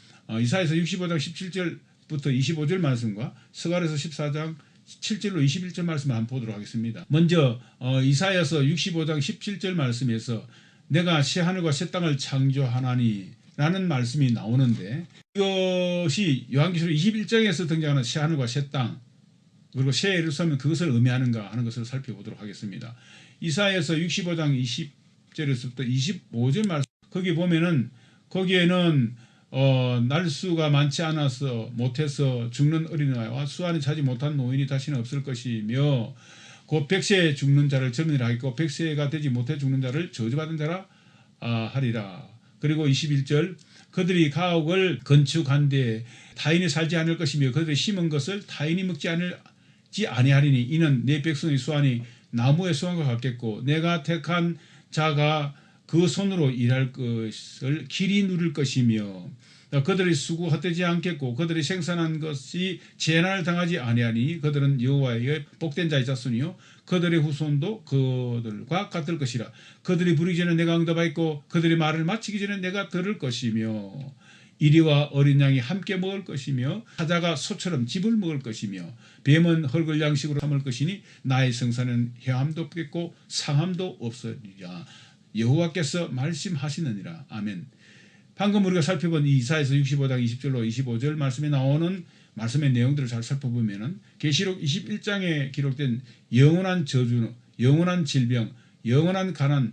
이사야서 65장 17절부터 25절 말씀과 스가랴서 14장 7절로 21절 말씀을 한번 보도록 하겠습니다. 먼저 이사야서 65장 17절 말씀에서 내가 새 하늘과 새 땅을 창조하나니 라는 말씀이 나오는데 이것이 요한계시록 21장에서 등장하는 새 하늘과 새 땅 그리고 새 예루살렘은 그것을 의미하는가 하는 것을 살펴보도록 하겠습니다. 이사야서 65장 20절에서부터 25절 말씀 거기 보면은 거기에는 날수가 많지 않아서 못해서 죽는 어린아이와 수완이 차지 못한 노인이 다시는 없을 것이며 곧 백세에 죽는 자를 젊은이라 하겠고 백세가 되지 못해 죽는 자를 저주받은 자라 하리라. 그리고 21절 그들이 가옥을 건축한 데 타인이 살지 않을 것이며 그들이 심은 것을 타인이 먹지 아니하리니 이는 내 백성의 수완이 나무의 수완과 같겠고 내가 택한 자가 그 손으로 일할 것을 길이 누릴 것이며 그들의 수고 헛되지 않겠고 그들이 생산한 것이 재난을 당하지 아니하니 그들은 여호와의 복된 자의 자손이요 그들의 후손도 그들과 같을 것이라. 그들이 부르기 전에 내가 응답하였고 그들이 말을 마치기 전에 내가 들을 것이며 이리와 어린 양이 함께 먹을 것이며 사자가 소처럼 짚을 먹을 것이며 뱀은 흙을 양식으로 삼을 것이니 나의 성산은 해함도 없겠고 상함도 없으리라. 여호와께서 말씀하시느니라. 아멘. 방금 우리가 살펴본 이 이사야서 65장 20절로 25절 말씀에 나오는 말씀의 내용들을 잘 살펴보면은 계시록 21장에 기록된 영원한 저주, 영원한 질병, 영원한 가난,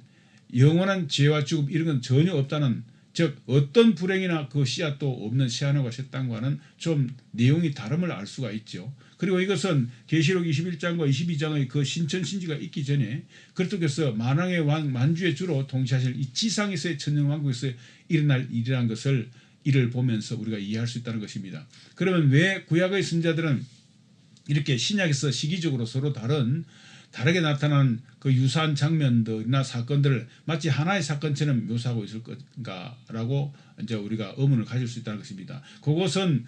영원한 죄와 죽음 이런 건 전혀 없다는 즉 어떤 불행이나 그 씨앗도 없는 새 하늘과 새 땅과는 좀 내용이 다름을 알 수가 있죠. 그리고 이것은 계시록 21장과 22장의 그 신천신지가 있기 전에 그리스도께서 만왕의 왕 만주의 주로 통치하실 이 지상에서의 천년왕국에서 일어날 일이라는 것을 이를 보면서 우리가 이해할 수 있다는 것입니다. 그러면 왜 구약의 선자들은 이렇게 신약에서 시기적으로 서로 다르게 나타난 그 유사한 장면들이나 사건들을 마치 하나의 사건처럼 묘사하고 있을 건가라고 이제 우리가 의문을 가질 수 있다는 것입니다. 그것은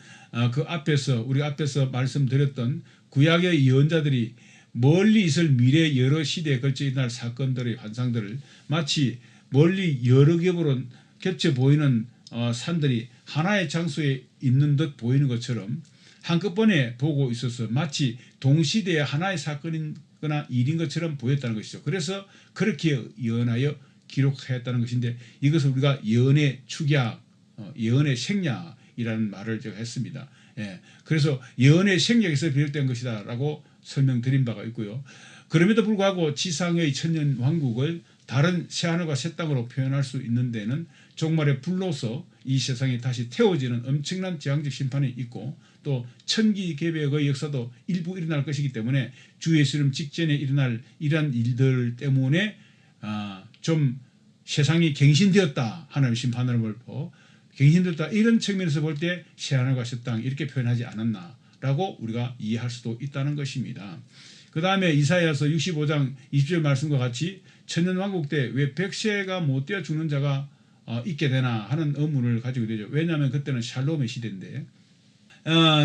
그 앞에서 우리 앞에서 말씀드렸던 구약의 예언자들이 멀리 있을 미래 여러 시대에 걸쳐 일어날 사건들의 환상들을 마치 멀리 여러 겹으로 겹쳐 보이는 산들이 하나의 장소에 있는 듯 보이는 것처럼 한꺼번에 보고 있어서 마치 동시대의 하나의 사건이거나 일인 것처럼 보였다는 것이죠. 그래서 그렇게 예언하여 기록하였다는 것인데 이것을 우리가 예언의 축약, 예언의 생략이라는 말을 제가 했습니다. 예, 그래서 예언의 생략에서 비롯된 것이다라고 설명드린 바가 있고요. 그럼에도 불구하고 지상의 천년 왕국을 다른 새하늘과 새 땅으로 표현할 수 있는 데는 종말의 불로서 이 세상에 다시 태워지는 엄청난 재앙적 심판이 있고 또 천기개벽의 역사도 일부 일어날 것이기 때문에 주 예수님 직전에 일어날 이러한 일들 때문에 좀 세상이 갱신되었다 하나님의 심판을 볼 갱신되었다 이런 측면에서 볼 때 새하늘과 새 땅 이렇게 표현하지 않았나라고 우리가 이해할 수도 있다는 것입니다. 그 다음에 이사야서 65장 20절 말씀과 같이 천년왕국 때 왜 백세가 못되어 죽는 자가 있게 되나 하는 의문을 가지고 되죠. 왜냐하면 그때는 샬롬의 시대인데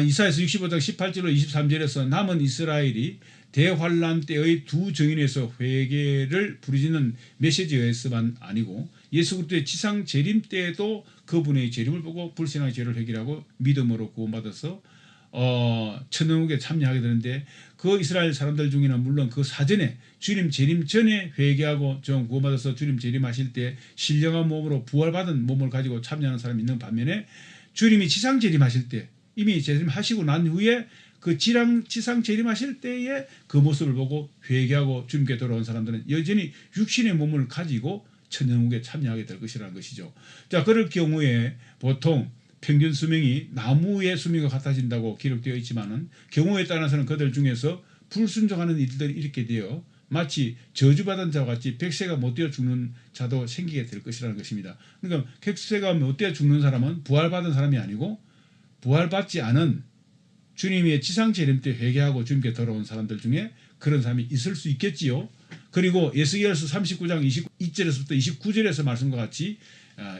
이사야서 65장 18절로 23절에서 남은 이스라엘이 대환란 때의 두 정인에서 회개를 부르짖는 메시지에서만 아니고 예수 그리스도의 지상 재림 때에도 그분의 재림을 보고 불신앙의 죄를 해결하고 믿음으로 구원받아서 천년왕국에 참여하게 되는데 그 이스라엘 사람들 중에는 물론 그 사전에 주님 재림 전에 회개하고 정 구원받아서 주님 재림하실 때 신령한 몸으로 부활받은 몸을 가지고 참여하는 사람이 있는 반면에 주님이 지상 재림하실 때 이미 재림하시고 난 후에 그 지상 재림하실 때의 그 모습을 보고 회개하고 주님께 돌아온 사람들은 여전히 육신의 몸을 가지고 천년왕국에 참여하게 될 것이라는 것이죠. 자, 그럴 경우에 보통 평균 수명이 나무의 수명과 같아진다고 기록되어 있지만은 경우에 따라서는 그들 중에서 불순종하는 일들이 이렇게 되어 마치 저주받은 자와 같이 백세가 못되어 죽는 자도 생기게 될 것이라는 것입니다. 그러니까 백세가 못되어 죽는 사람은 부활받은 사람이 아니고 부활받지 않은 주님의 지상 재림 때 회개하고 주님께 돌아온 사람들 중에 그런 사람이 있을 수 있겠지요. 그리고 에스겔서 39장 22절에서부터 29절에서 말씀과 같이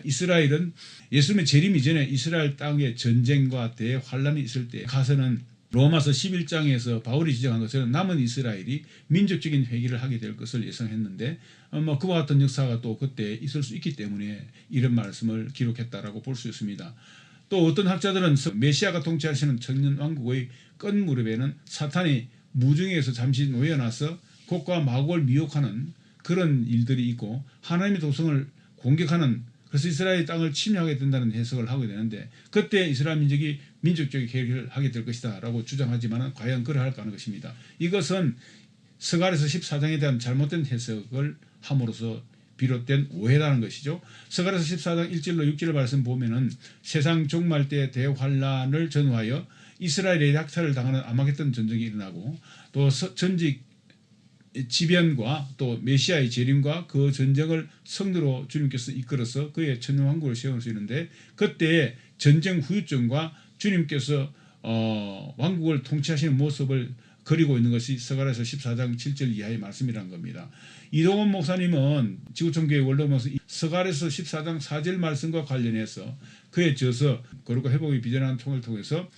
이스라엘은 예수님의 재림 이전에 이스라엘 땅에 전쟁과 대환란이 있을 때 가서는 로마서 11장에서 바울이 지적한 것처럼 남은 이스라엘이 민족적인 회개를 하게 될 것을 예상했는데 그와 같은 역사가 또 그때 있을 수 있기 때문에 이런 말씀을 기록했다라고 볼 수 있습니다. 또 어떤 학자들은 메시아가 통치하시는 천년 왕국의 끝 무렵에는 사탄이 무중에서 잠시 놓여놔서 곡과 마곡을 미혹하는 그런 일들이 있고 하나님의 도성을 공격하는, 그래서 이스라엘 땅을 침략하게 된다는 해석을 하게 되는데 그때 이스라엘 민족이 민족적인 해결을 하게 될 것이다 라고 주장하지만 과연 그러할까 하는 것입니다. 이것은 스가랴서 14장에 대한 잘못된 해석을 함으로써 비롯된 오해라는 것이죠. 스가랴서 14장 1절로 6절 말씀 보면은 세상 종말 때 대환란을 전후하여 이스라엘의 약탈을 당하는 아마겟돈 전쟁이 일어나고 또 전직 지변과 또 메시아의 재림과 그 전쟁을 성도로 주님께서 이끌어서 그의 천년왕국을 세울 수 있는데 그때 전쟁 후유증과 주님께서 왕국을 통치하시는 모습을 그리고 있는 것이 스가랴서 14장 7절 이하의 말씀이라는 겁니다. 이동원 목사님은 지구촌교회 원로목사 스가랴서 14장 4절 말씀과 관련해서 그의 저서 거룩과 회복의 비전하는 통을 통해서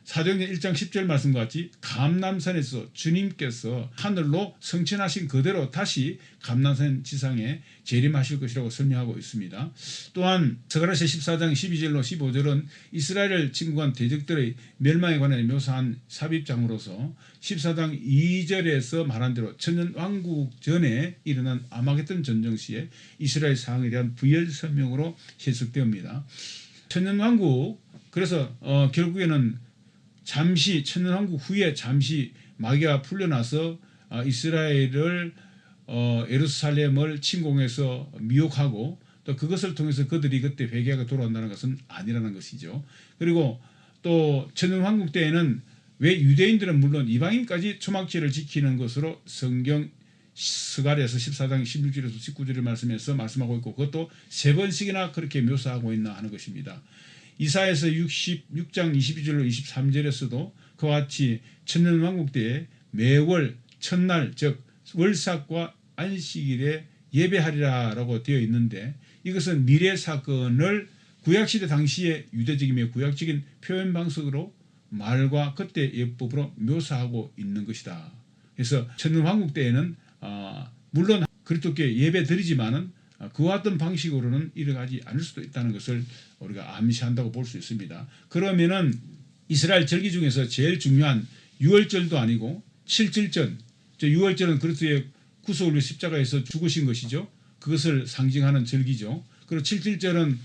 사도행전 1장 10절 말씀과 같이 감람산에서 주님께서 하늘로 승천하신 그대로 다시 감람산 지상에 재림하실 것이라고 설명하고 있습니다. 또한 스가랴서 14장 12절로 15절은 이스라엘을 침공한 대적들의 멸망에 관해 묘사한 삽입장으로서 14장 2절에서 말한 대로 천년왕국 전에 일어난 아마겟돈 전쟁 시에 이스라엘 상황에 대한 부열 설명으로 해석되옵니다. 천년왕국, 그래서 결국에는 잠시 천년왕국 후에 잠시 마귀가 풀려나서 이스라엘을 예루살렘을 침공해서 미혹하고 또 그것을 통해서 그들이 그때 회개하고 돌아온다는 것은 아니라는 것이죠. 그리고 또 천년왕국 때에는 왜 유대인들은 물론 이방인까지 초막절을 지키는 것으로 성경 스가랴서 14장 16절에서 19절의 말씀에서 말씀하고 있고 그것도 3번씩이나 그렇게 묘사하고 있나 하는 것입니다. 이사야서 66장 22절로 23절에서도 그와 같이 천년왕국 때에 매월 첫날 즉 월삭과 안식일에 예배하리라 라고 되어 있는데 이것은 미래 사건을 구약시대 당시의 유대적이며 구약적인 표현 방식으로 말과 그때 예법으로 묘사하고 있는 것이다. 그래서 천년왕국 때에는 물론 그리스도께 예배 드리지만은 그와 같은 방식으로는 일어나지 않을 수도 있다는 것을 우리가 암시한다고 볼 수 있습니다. 그러면은 이스라엘 절기 중에서 제일 중요한 유월절도 아니고 7절전, 6월절은 그리스도의 구속을 위해 십자가에서 죽으신 것이죠. 그것을 상징하는 절기죠. 그리고 7절절은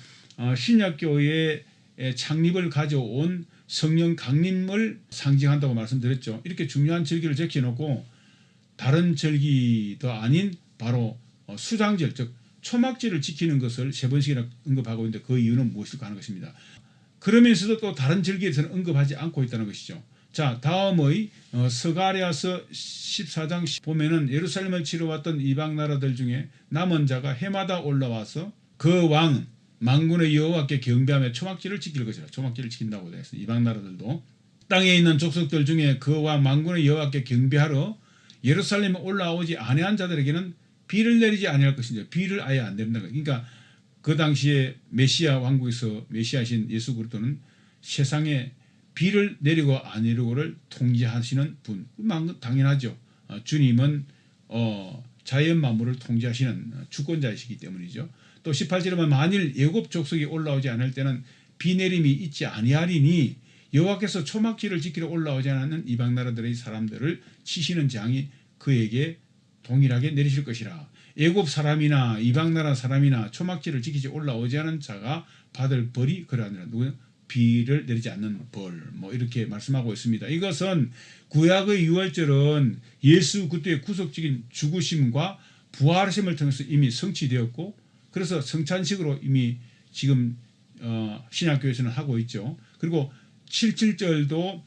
신약교회의 창립을 가져온 성령 강림을 상징한다고 말씀드렸죠. 이렇게 중요한 절기를 제껴놓고 다른 절기도 아닌 바로 수장절, 즉 초막절을 지키는 것을 3번씩이나 언급하고 있는데 그 이유는 무엇일까 하는 것입니다. 그러면서도 또 다른 절기에 대해서는 언급하지 않고 있다는 것이죠. 자, 다음의 스가랴서 14장 보면은 예루살렘을 치러왔던 이방 나라들 중에 남은 자가 해마다 올라와서 그 왕 만군의 여호와께 경배하며 초막절을 지킬 것이라. 초막절을 지킨다고 되어 있어요. 이방 나라들도 땅에 있는 족속들 중에 그 왕 만군의 여호와께 경배하러 예루살렘에 올라오지 아니한 자들에게는 비를 내리지 아니할 것인데 비를 아예 안 내린다. 그러니까 그 당시에 메시아 왕국에서 메시아신 예수 그리스도는 세상에 비를 내리고 안 내리고를 통제하시는 분, 당연하죠. 주님은 자연 만물을 통제하시는 주권자이시기 때문이죠. 또 18절에 보면 만일 애굽 족속이 올라오지 않을 때는 비 내림이 있지 아니하리니 여호와께서 초막절을 지키러 올라오지 않는 이방 나라들의 사람들을 치시는 재앙이 그에게 동일하게 내리실 것이라. 애굽 사람이나 이방 나라 사람이나 초막절을 지키지 올라오지 않은 자가 받을 벌이 그러하니라. 누구는 비를 내리지 않는 벌, 이렇게 말씀하고 있습니다. 이것은 구약의 유월절은 예수 그리스도의 구속적인 죽으심과 부활하심을 통해서 이미 성취되었고, 그래서 성찬식으로 이미 지금 신약교회에서는 하고 있죠. 그리고 7.7절도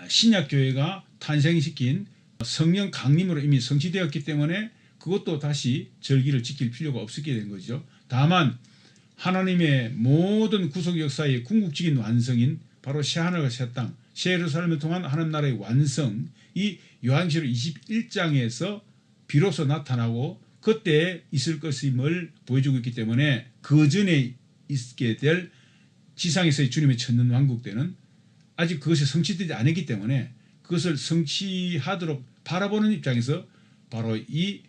신약교회가 탄생시킨 성령 강림으로 이미 성취되었기 때문에 그것도 다시 절기를 지킬 필요가 없게 된 거죠. 다만 하나님의 모든 구속 역사의 궁극적인 완성인 바로 새하늘과 새 땅, 새 예루살렘을 통한 하나님 나라의 완성이 요한계시록 21장에서 비로소 나타나고 그때 있을 것임을 보여주고 있기 때문에 그 전에 있게 될 지상에서의 주님의 천년 왕국 때는 아직 그것이 성취되지 않았기 때문에 그것을 성취하도록 바라보는 입장에서 바로 이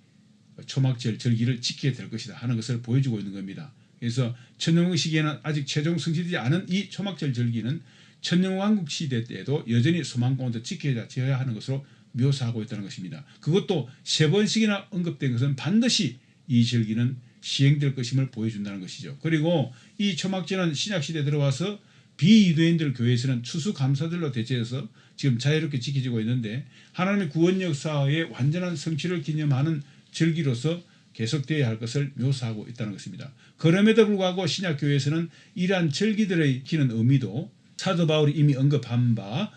초막절 절기를 지켜야 될 것이다 하는 것을 보여주고 있는 겁니다. 그래서 천년왕국 시기에는 아직 최종 성취되지 않은 이 초막절 절기는 천년왕국 시대 때에도 여전히 소망 가운데 지켜져야 하는 것으로 묘사하고 있다는 것입니다. 그것도 3번씩이나 언급된 것은 반드시 이 절기는 시행될 것임을 보여준다는 것이죠. 그리고 이 초막절은 신약시대에 들어와서 비유대인들 교회에서는 추수감사절로 대체해서 지금 자유롭게 지켜지고 있는데 하나님의 구원 역사의 완전한 성취를 기념하는 절기로서 계속되어야 할 것을 묘사하고 있다는 것입니다. 그럼에도 불구하고 신약교회에서는 이러한 절기들의 기는 의미도 사도 바울이 이미 언급한 바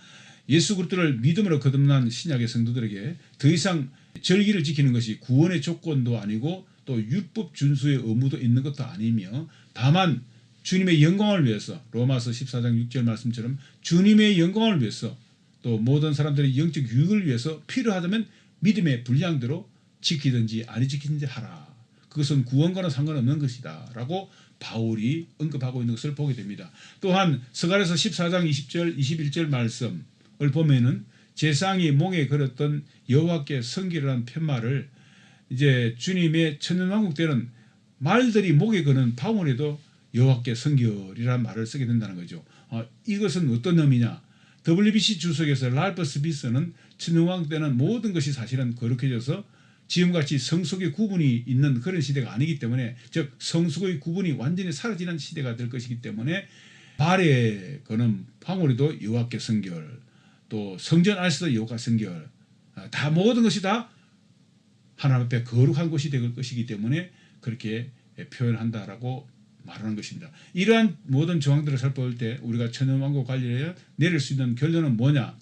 예수 그리스도를 믿음으로 거듭난 신약의 성도들에게 더 이상 절기를 지키는 것이 구원의 조건도 아니고 또 율법 준수의 의무도 있는 것도 아니며 다만 주님의 영광을 위해서 로마서 14장 6절 말씀처럼 주님의 영광을 위해서 또 모든 사람들의 영적 유익을 위해서 필요하다면 믿음의 분량대로 지키든지 아니 지키든지 하라. 그것은 구원과는 상관없는 것이다 라고 바울이 언급하고 있는 것을 보게 됩니다. 또한 스가랴서 14장 20절 21절 말씀을 보면은 제사장이 목에 걸었던 여호와께 성기라는 팻말을 이제 주님의 천년왕국 때는 말들이 목에 거는 파문에도 여호와께 성결이라는 말을 쓰게 된다는 거죠. 이것은 어떤 의미냐? WBC 주석에서 랄프 스미스는 천년왕국 때는 모든 것이 사실은 거룩해져서 지금같이 성속의 구분이 있는 그런 시대가 아니기 때문에 즉 성속의 구분이 완전히 사라지는 시대가 될 것이기 때문에 발에 거는 방울에도 여호와께 성결 또 성전 안에서도 여호와 성결 다 모든 것이 다 하나님 앞에 거룩한 곳이 될 것이기 때문에 그렇게 표현한다라고 말하는 것입니다. 이러한 모든 조항들을 살펴볼 때 우리가 천년왕국 관련해 내릴 수 있는 결론은 뭐냐?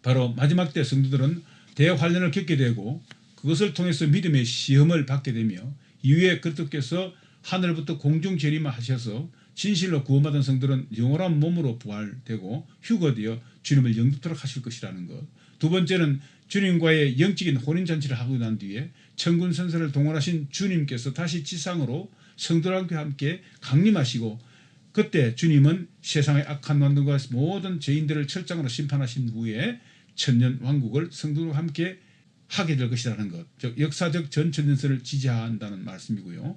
바로 마지막 때 성도들은 대환란을 겪게 되고 그것을 통해서 믿음의 시험을 받게 되며 이후에 그리스도께서 하늘부터 공중 재림하셔서 진실로 구원받은 성들은 영원한 몸으로 부활되고 휴거되어 주님을 영접토록 하실 것이라는 것. 두 번째는 주님과의 영적인 혼인잔치를 하고 난 뒤에 천군 천사를 동원하신 주님께서 다시 지상으로 성도들과 함께 강림하시고 그때 주님은 세상의 악한 왕들과 모든 죄인들을 철장으로 심판하신 후에 천년 왕국을 성도들과 함께 하게 될 것이라는 것, 즉 역사적 전천년설을 지지한다는 말씀이고요.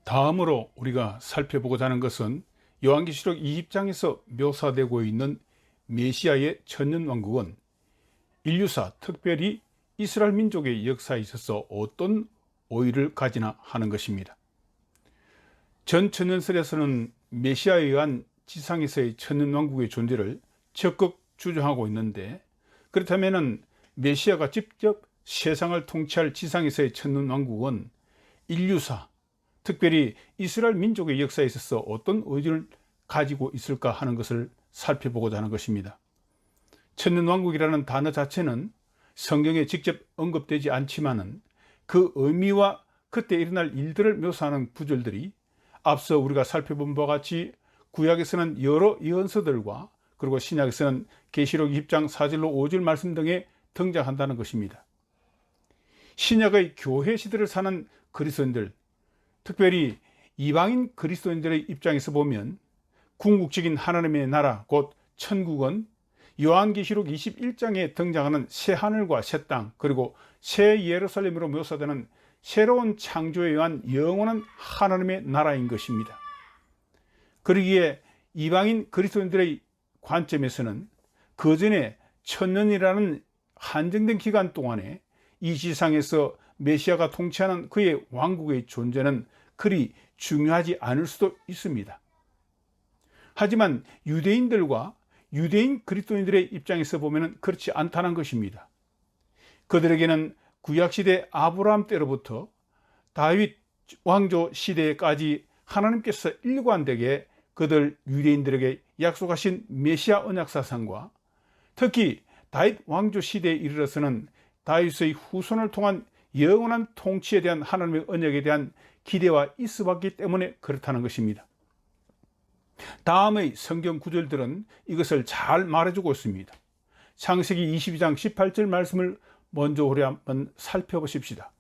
다음으로 우리가 살펴보고자 하는 것은 요한계시록 20장에서 묘사되고 있는 메시아의 천년왕국은 인류사 특별히 이스라엘 민족의 역사에 있어서 어떤 의의를 가지나 하는 것입니다. 전천년설에서는 메시아에 의한 지상에서의 천년왕국의 존재를 적극 주장하고 있는데 그렇다면 메시아가 직접 세상을 통치할 지상에서의 천년왕국은 인류사, 특별히 이스라엘 민족의 역사에 있어서 어떤 의지를 가지고 있을까 하는 것을 살펴보고자 하는 것입니다. 천년왕국이라는 단어 자체는 성경에 직접 언급되지 않지만은 그 의미와 그때 일어날 일들을 묘사하는 구절들이 앞서 우리가 살펴본 바와 같이 구약에서는 여러 예언서들과 그리고 신약에서는 계시록 20장 4절로 5절 말씀 등에 등장한다는 것입니다. 신약의 교회 시대를 사는 그리스도인들, 특별히 이방인 그리스도인들의 입장에서 보면 궁극적인 하나님의 나라 곧 천국은 요한계시록 21장에 등장하는 새 하늘과 새 땅 그리고 새 예루살렘으로 묘사되는 새로운 창조에 의한 영원한 하나님의 나라인 것입니다. 그러기에 이방인 그리스도인들의 관점에서는 그전에 천년이라는 한정된 기간 동안에 이 지상에서 메시아가 통치하는 그의 왕국의 존재는 그리 중요하지 않을 수도 있습니다. 하지만 유대인들과 유대인 그리스도인들의 입장에서 보면 그렇지 않다는 것입니다. 그들에게는 구약시대 아브라함 때로부터 다윗 왕조 시대까지 하나님께서 일관되게 그들 유대인들에게 약속하신 메시아 언약 사상과 특히 다윗 왕조 시대에 이르러서는 다윗의 후손을 통한 영원한 통치에 대한 하나님의 언약에 대한 기대와 있어 왔기 때문에 그렇다는 것입니다. 다음의 성경 구절들은 이것을 잘 말해주고 있습니다. 창세기 22장 18절 말씀을 먼저 우리 한번 살펴보십시다.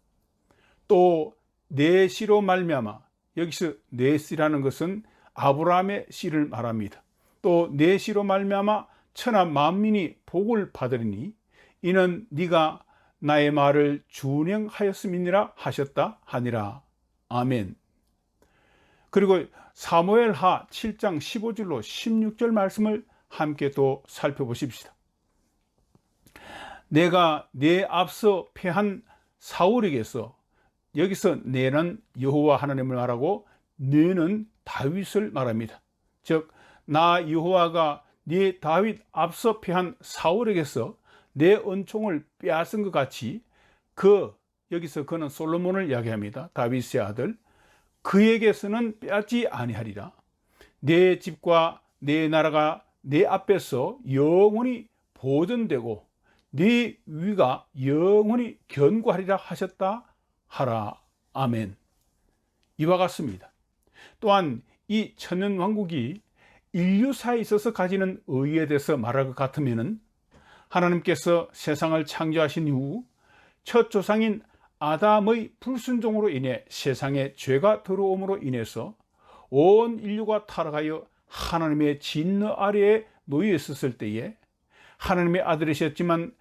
또 내 씨로 말미암아, 여기서 내 씨라는 것은 아브라함의 씨를 말합니다. 또 내 씨로 말미암아 천하 만민이 복을 받으리니 이는 네가 나의 말을 준행하였음이니라 하셨다 하니라. 아멘. 그리고 사무엘하 7장 15절로 16절 말씀을 함께 또 살펴보십시다. 내가 내 앞서 패한 사울에게서, 여기서 내는 여호와 하나님을 말하고 너는 다윗을 말합니다. 즉 나 여호와가 네 다윗 앞서 패한 사울에게서 내 은총을 빼앗은 것 같이 여기서 그는 솔로몬을 이야기합니다. 다윗의 아들. 그에게서는 빼앗지 아니하리라. 내 집과 내 나라가 내 앞에서 영원히 보존되고 네 위가 영원히 견고하리라 하셨다 하라. 아멘. 이와 같습니다. 또한 이 천년왕국이 인류사에 있어서 가지는 의의에 대해서 말할 것 같으면 하나님께서 세상을 창조하신 이후 첫 조상인 아담의 불순종으로 인해 세상에 죄가 들어옴으로 인해서 온 인류가 타락하여 하나님의 진노 아래에 놓여 있었을 때에 하나님의 아들이셨지만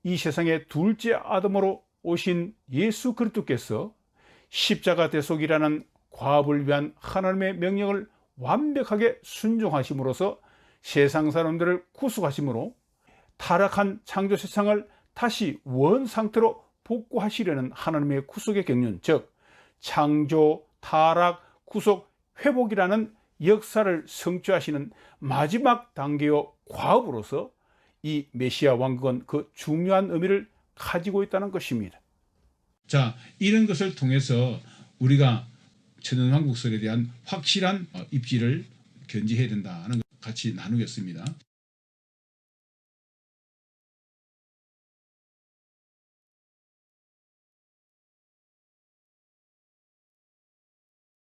이 세상의 둘째 아담으로 오신 예수 그리스도께서 십자가 대속이라는 과업을 위한 하나님의 명령을 완벽하게 순종하심으로써 세상 사람들을 구속하심으로 타락한 창조 세상을 다시 원상태로 복구하시려는 하나님의 구속의 경륜, 즉 창조, 타락, 구속, 회복이라는 역사를 성취하시는 마지막 단계의 과업으로서 이 메시아 왕국은 그 중요한 의미를 가지고 있다는 것입니다. 자, 이런 것을 통해서 우리가 천연왕국설에 대한 확실한 입지를 견지해야 된다는 것 같이 나누겠습니다.